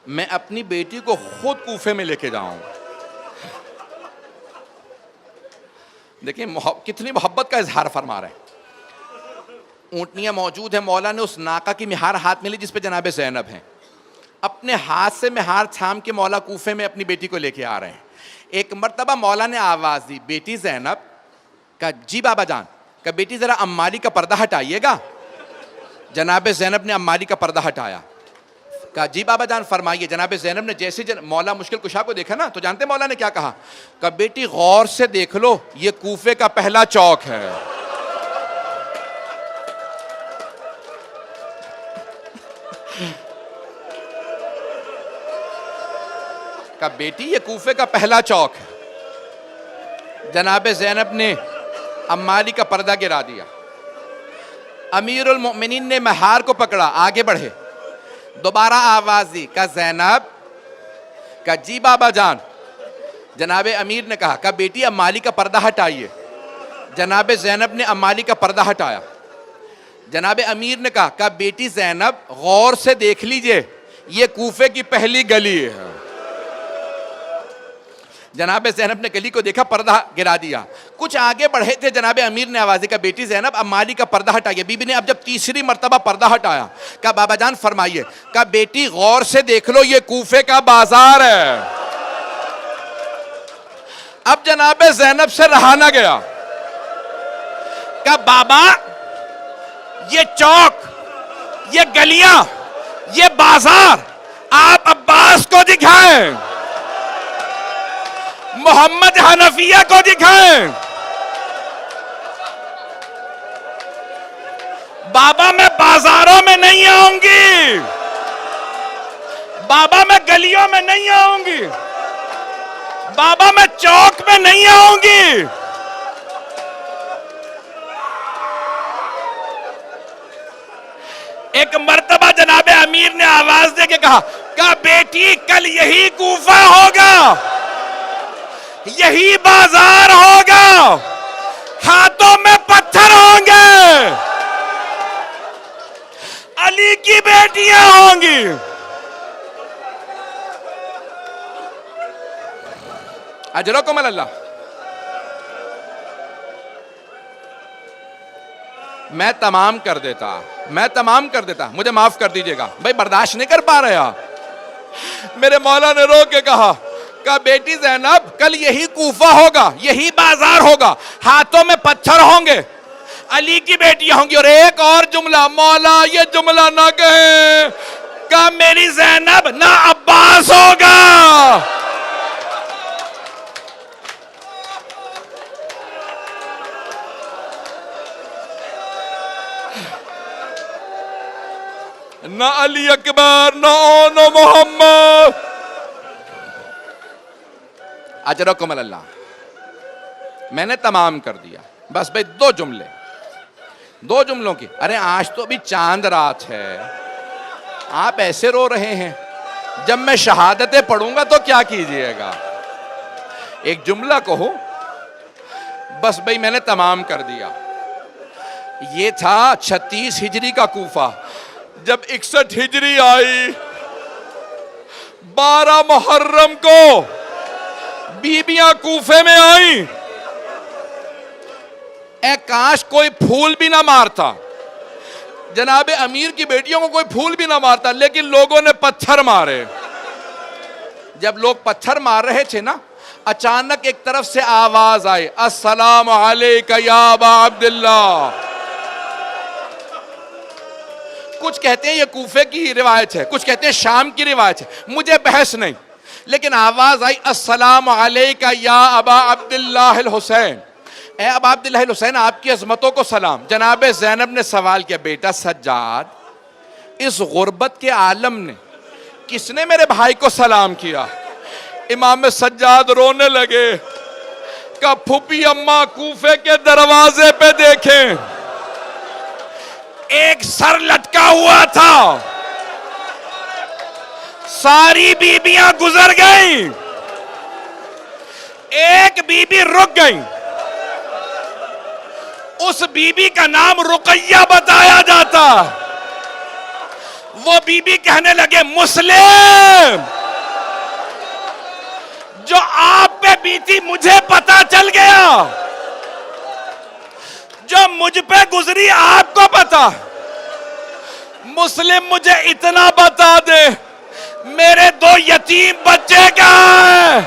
[SPEAKER 1] میں اپنی بیٹی کو خود کوفے میں لے کے جاؤں۔ دیکھیں کتنی محبت کا اظہار فرما رہے ہیں۔ اونٹنیاں موجود ہیں، مولا نے اس ناقہ کی مہار ہاتھ میں لی جس پہ جناب زینب ہیں، اپنے ہاتھ سے مہار تھام کے مولا کوفے میں اپنی بیٹی کو لے کے آ رہے ہیں۔ ایک مرتبہ مولا نے آواز دی، بیٹی زینب، کہا جی بابا جان، کہا بیٹی ذرا عماری کا پردہ ہٹائیے گا۔ جناب زینب نے عماری کا پردہ ہٹایا، کہا جی بابا جان فرمائیے۔ جناب زینب نے جیسے مولا مشکل کشا کو دیکھا نا، تو جانتے مولا نے کیا کہا؟ کہا بیٹی غور سے دیکھ لو، یہ کوفے کا پہلا چوک ہے۔ کہا بیٹی یہ کوفے کا پہلا چوک ہے۔ جناب زینب نے عماری کا پردہ گرا دیا، امیر المؤمنین نے مہار کو پکڑا، آگے بڑھے، دوبارہ آواز دی، کہا زینب، کہا جی بابا جان۔ جناب امیر نے کہا بیٹی عماری کا پردہ ہٹائیے۔ جناب زینب نے عماری کا پردہ ہٹایا۔ جناب امیر نے کہا بیٹی زینب غور سے دیکھ لیجئے، یہ کوفے کی پہلی گلی ہے۔ جناب زینب نے گلی کو دیکھا، پردہ گرا دیا۔ کچھ آگے بڑھے تھے، جناب امیر نے آواز دی، کہا بیٹی زینب عماری کا پردہ ہٹائیے۔ بی بی نے اب جب تیسری مرتبہ پردہ ہٹایا، کہا بابا جان فرمائیے۔ کہا بیٹی غور سے دیکھ لو، یہ کوفے کا بازار ہے۔ اب جناب زینب سے رہا نہ گیا، کہا بابا یہ چوک، یہ گلیاں، یہ بازار آپ عباس کو دکھائیں، محمد حنفیہ کو دکھائیں۔ بابا میں بازاروں میں نہیں آؤں گی، بابا میں گلیوں میں نہیں آؤں گی، بابا میں چوک میں نہیں آؤں گی۔ ایک مرتبہ جناب امیر نے آواز دے کے کہا بیٹی کل یہی کوفہ ہوگا، یہی بازار ہوگا، ہاتھوں میں پتھر ہوں گے، علی کی بیٹیاں ہوں گی۔ اجرکم اللہ۔ میں تمام کر دیتا، مجھے معاف کر دیجئے گا، بھائی برداشت نہیں کر پا رہے آپ۔ میرے مولا نے رو کے کہا بیٹی زینب کل یہی کوفہ ہوگا، یہی بازار ہوگا، ہاتھوں میں پتھر ہوں گے، علی کی بیٹیاں ہوں گی۔ اور ایک اور جملہ، مولا یہ جملہ نہ کہیں کہ میری زینب نہ عباس ہوگا۔ نہ علی اکبر، نہ محمد۔ اجرکم اللہ۔ میں نے تمام کر دیا، بس بھئی دو جملوں کی۔ ارے آج تو ابھی چاند رات ہے، آپ ایسے رو رہے ہیں، جب میں شہادتیں پڑھوں گا تو کیا کیجئے گا؟ ایک جملہ کہو، بس بھئی میں نے تمام کر دیا۔ یہ تھا 36 ہجری کا کوفہ۔ جب 61 ہجری آئی، 12 محرم کو بیبیاں کوفے میں آئیں، اے کاش کوئی پھول بھی نہ مارتا، جناب امیر کی بیٹیوں کو کوئی پھول بھی نہ مارتا، لیکن لوگوں نے پتھر مارے۔ جب لوگ پتھر مار رہے تھے نا، اچانک ایک طرف سے آواز آئی، السلام علیکہ یا ابا عبداللہ۔ کچھ کہتے ہیں یہ کوفے کی روایت ہے، کچھ کہتے ہیں شام کی روایت ہے، مجھے بحث نہیں، لیکن آواز آئی، السلام علیکہ یا ابا عبداللہ الحسین۔ اے ابا عبداللہ الحسین، آپ کی عظمتوں کو سلام۔ جناب زینب نے سوال کیا، بیٹا سجاد، اس غربت کے عالم نے کس نے میرے بھائی کو سلام کیا؟ امام سجاد رونے لگے، کہا پھوپھی اماں کوفے کے دروازے پہ دیکھیں، ایک سر لٹکا ہوا تھا، ساری بیبیاں گزر گئیں، ایک بی بی رک گئی، اس بی بی کا نام رقیہ بتایا جاتا۔ وہ بی بی کہنے لگے مسلم، جو آپ پہ بیتی مجھے پتا چل گیا، جو مجھ پہ گزری آپ کو پتا، مسلم مجھے اتنا بتا دے میرے 2 یتیم بچے کہاں ہیں؟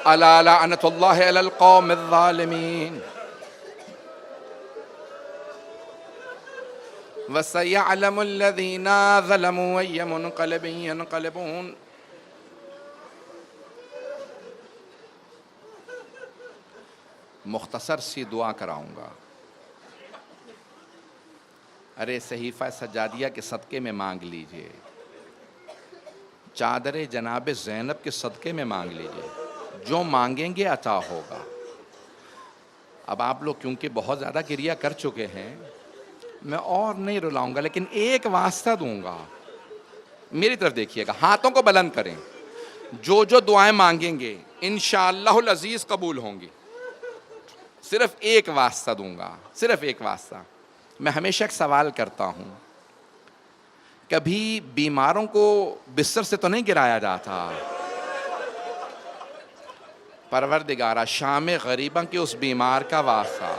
[SPEAKER 1] الا لعنت اللہ علی القوم الظالمین وسيعلم الذين ظلموا أي منقلب ينقلبون۔ مختصر سی دعا کراؤں گا، ارے صحیفہ سجادیہ کے صدقے میں مانگ لیجئے، چادر جناب زینب کے صدقے میں مانگ لیجئے، جو مانگیں گے عطا ہوگا۔ اب آپ لوگ کیونکہ بہت زیادہ گریہ کر چکے ہیں، میں اور نہیں رلاؤں گا، لیکن ایک واسطہ دوں گا، میری طرف دیکھیے گا، ہاتھوں کو بلند کریں، جو دعائیں مانگیں گے انشاءاللہ العزیز قبول ہوں گی۔ صرف ایک واسطہ دوں گا، صرف ایک واسطہ۔ میں ہمیشہ ایک سوال کرتا ہوں، کبھی بیماروں کو بستر سے تو نہیں گرایا جاتا؟ پروردگارہ شام غریباں کے اس بیمار کا واسطہ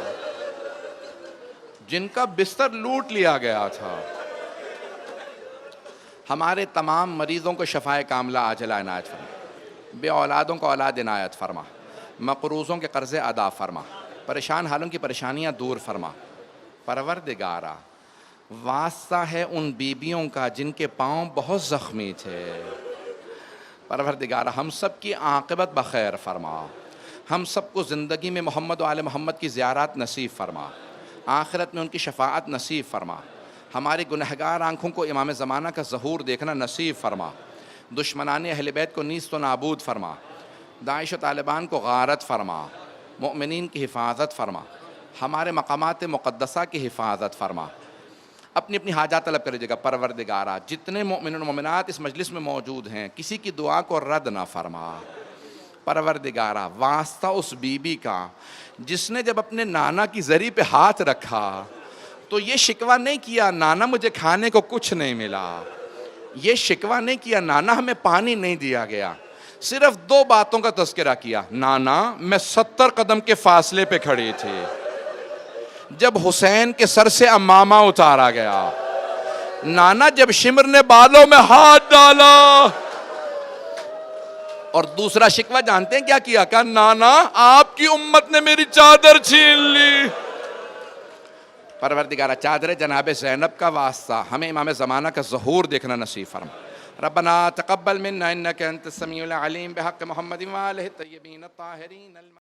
[SPEAKER 1] جن کا بستر لوٹ لیا گیا تھا، ہمارے تمام مریضوں کو شفائے کاملہ عاجلہ عنایت فرما، بے اولادوں کو اولاد عنایت فرما، مقروضوں کے قرض ادا فرما، پریشان حالوں کی پریشانیاں دور فرما۔ پروردگارہ واسطہ ہے ان بیبیوں کا جن کے پاؤں بہت زخمی تھے، پروردگارہ ہم سب کی عاقبت بخیر فرما، ہم سب کو زندگی میں محمد و آل محمد کی زیارات نصیب فرما، آخرت میں ان کی شفاعت نصیب فرما، ہماری گنہگار آنکھوں کو امام زمانہ کا ظہور دیکھنا نصیب فرما، دشمنان اہل بیت کو نیست و نابود فرما، داعش و طالبان کو غارت فرما، مؤمنین کی حفاظت فرما، ہمارے مقامات مقدسہ کی حفاظت فرما۔ اپنی اپنی حاجات طلب کریجیے گا۔ پروردگارہ جتنے مومنین و مومنات اس مجلس میں موجود ہیں، کسی کی دعا کو رد نہ فرما۔ پروردگارہ واسطہ اس بی بی کا جس نے جب اپنے نانا کی زری پہ ہاتھ رکھا تو یہ شکوہ نہیں کیا نانا مجھے کھانے کو کچھ نہیں ملا، یہ شکوہ نہیں کیا نانا ہمیں پانی نہیں دیا گیا، صرف 2 باتوں کا تذکرہ کیا، نانا میں 70 قدم کے فاصلے پہ کھڑی تھی جب حسین کے سر سے امامہ اتارا گیا، نانا جب شمر نے بالوں میں ہاتھ ڈالا، اور دوسرا شکوہ جانتے ہیں کیا کیا؟ کہا نانا آپ کی امت نے میری چادر چھین لی۔ پروردگارہ چادر جناب زینب کا واسطہ ہمیں امام زمانہ کا ظہور دیکھنا نصیب فرما۔ ربنا تقبل منا انک انت السمیع العلیم بحق محمد و آلہ الطیبین الطاہرین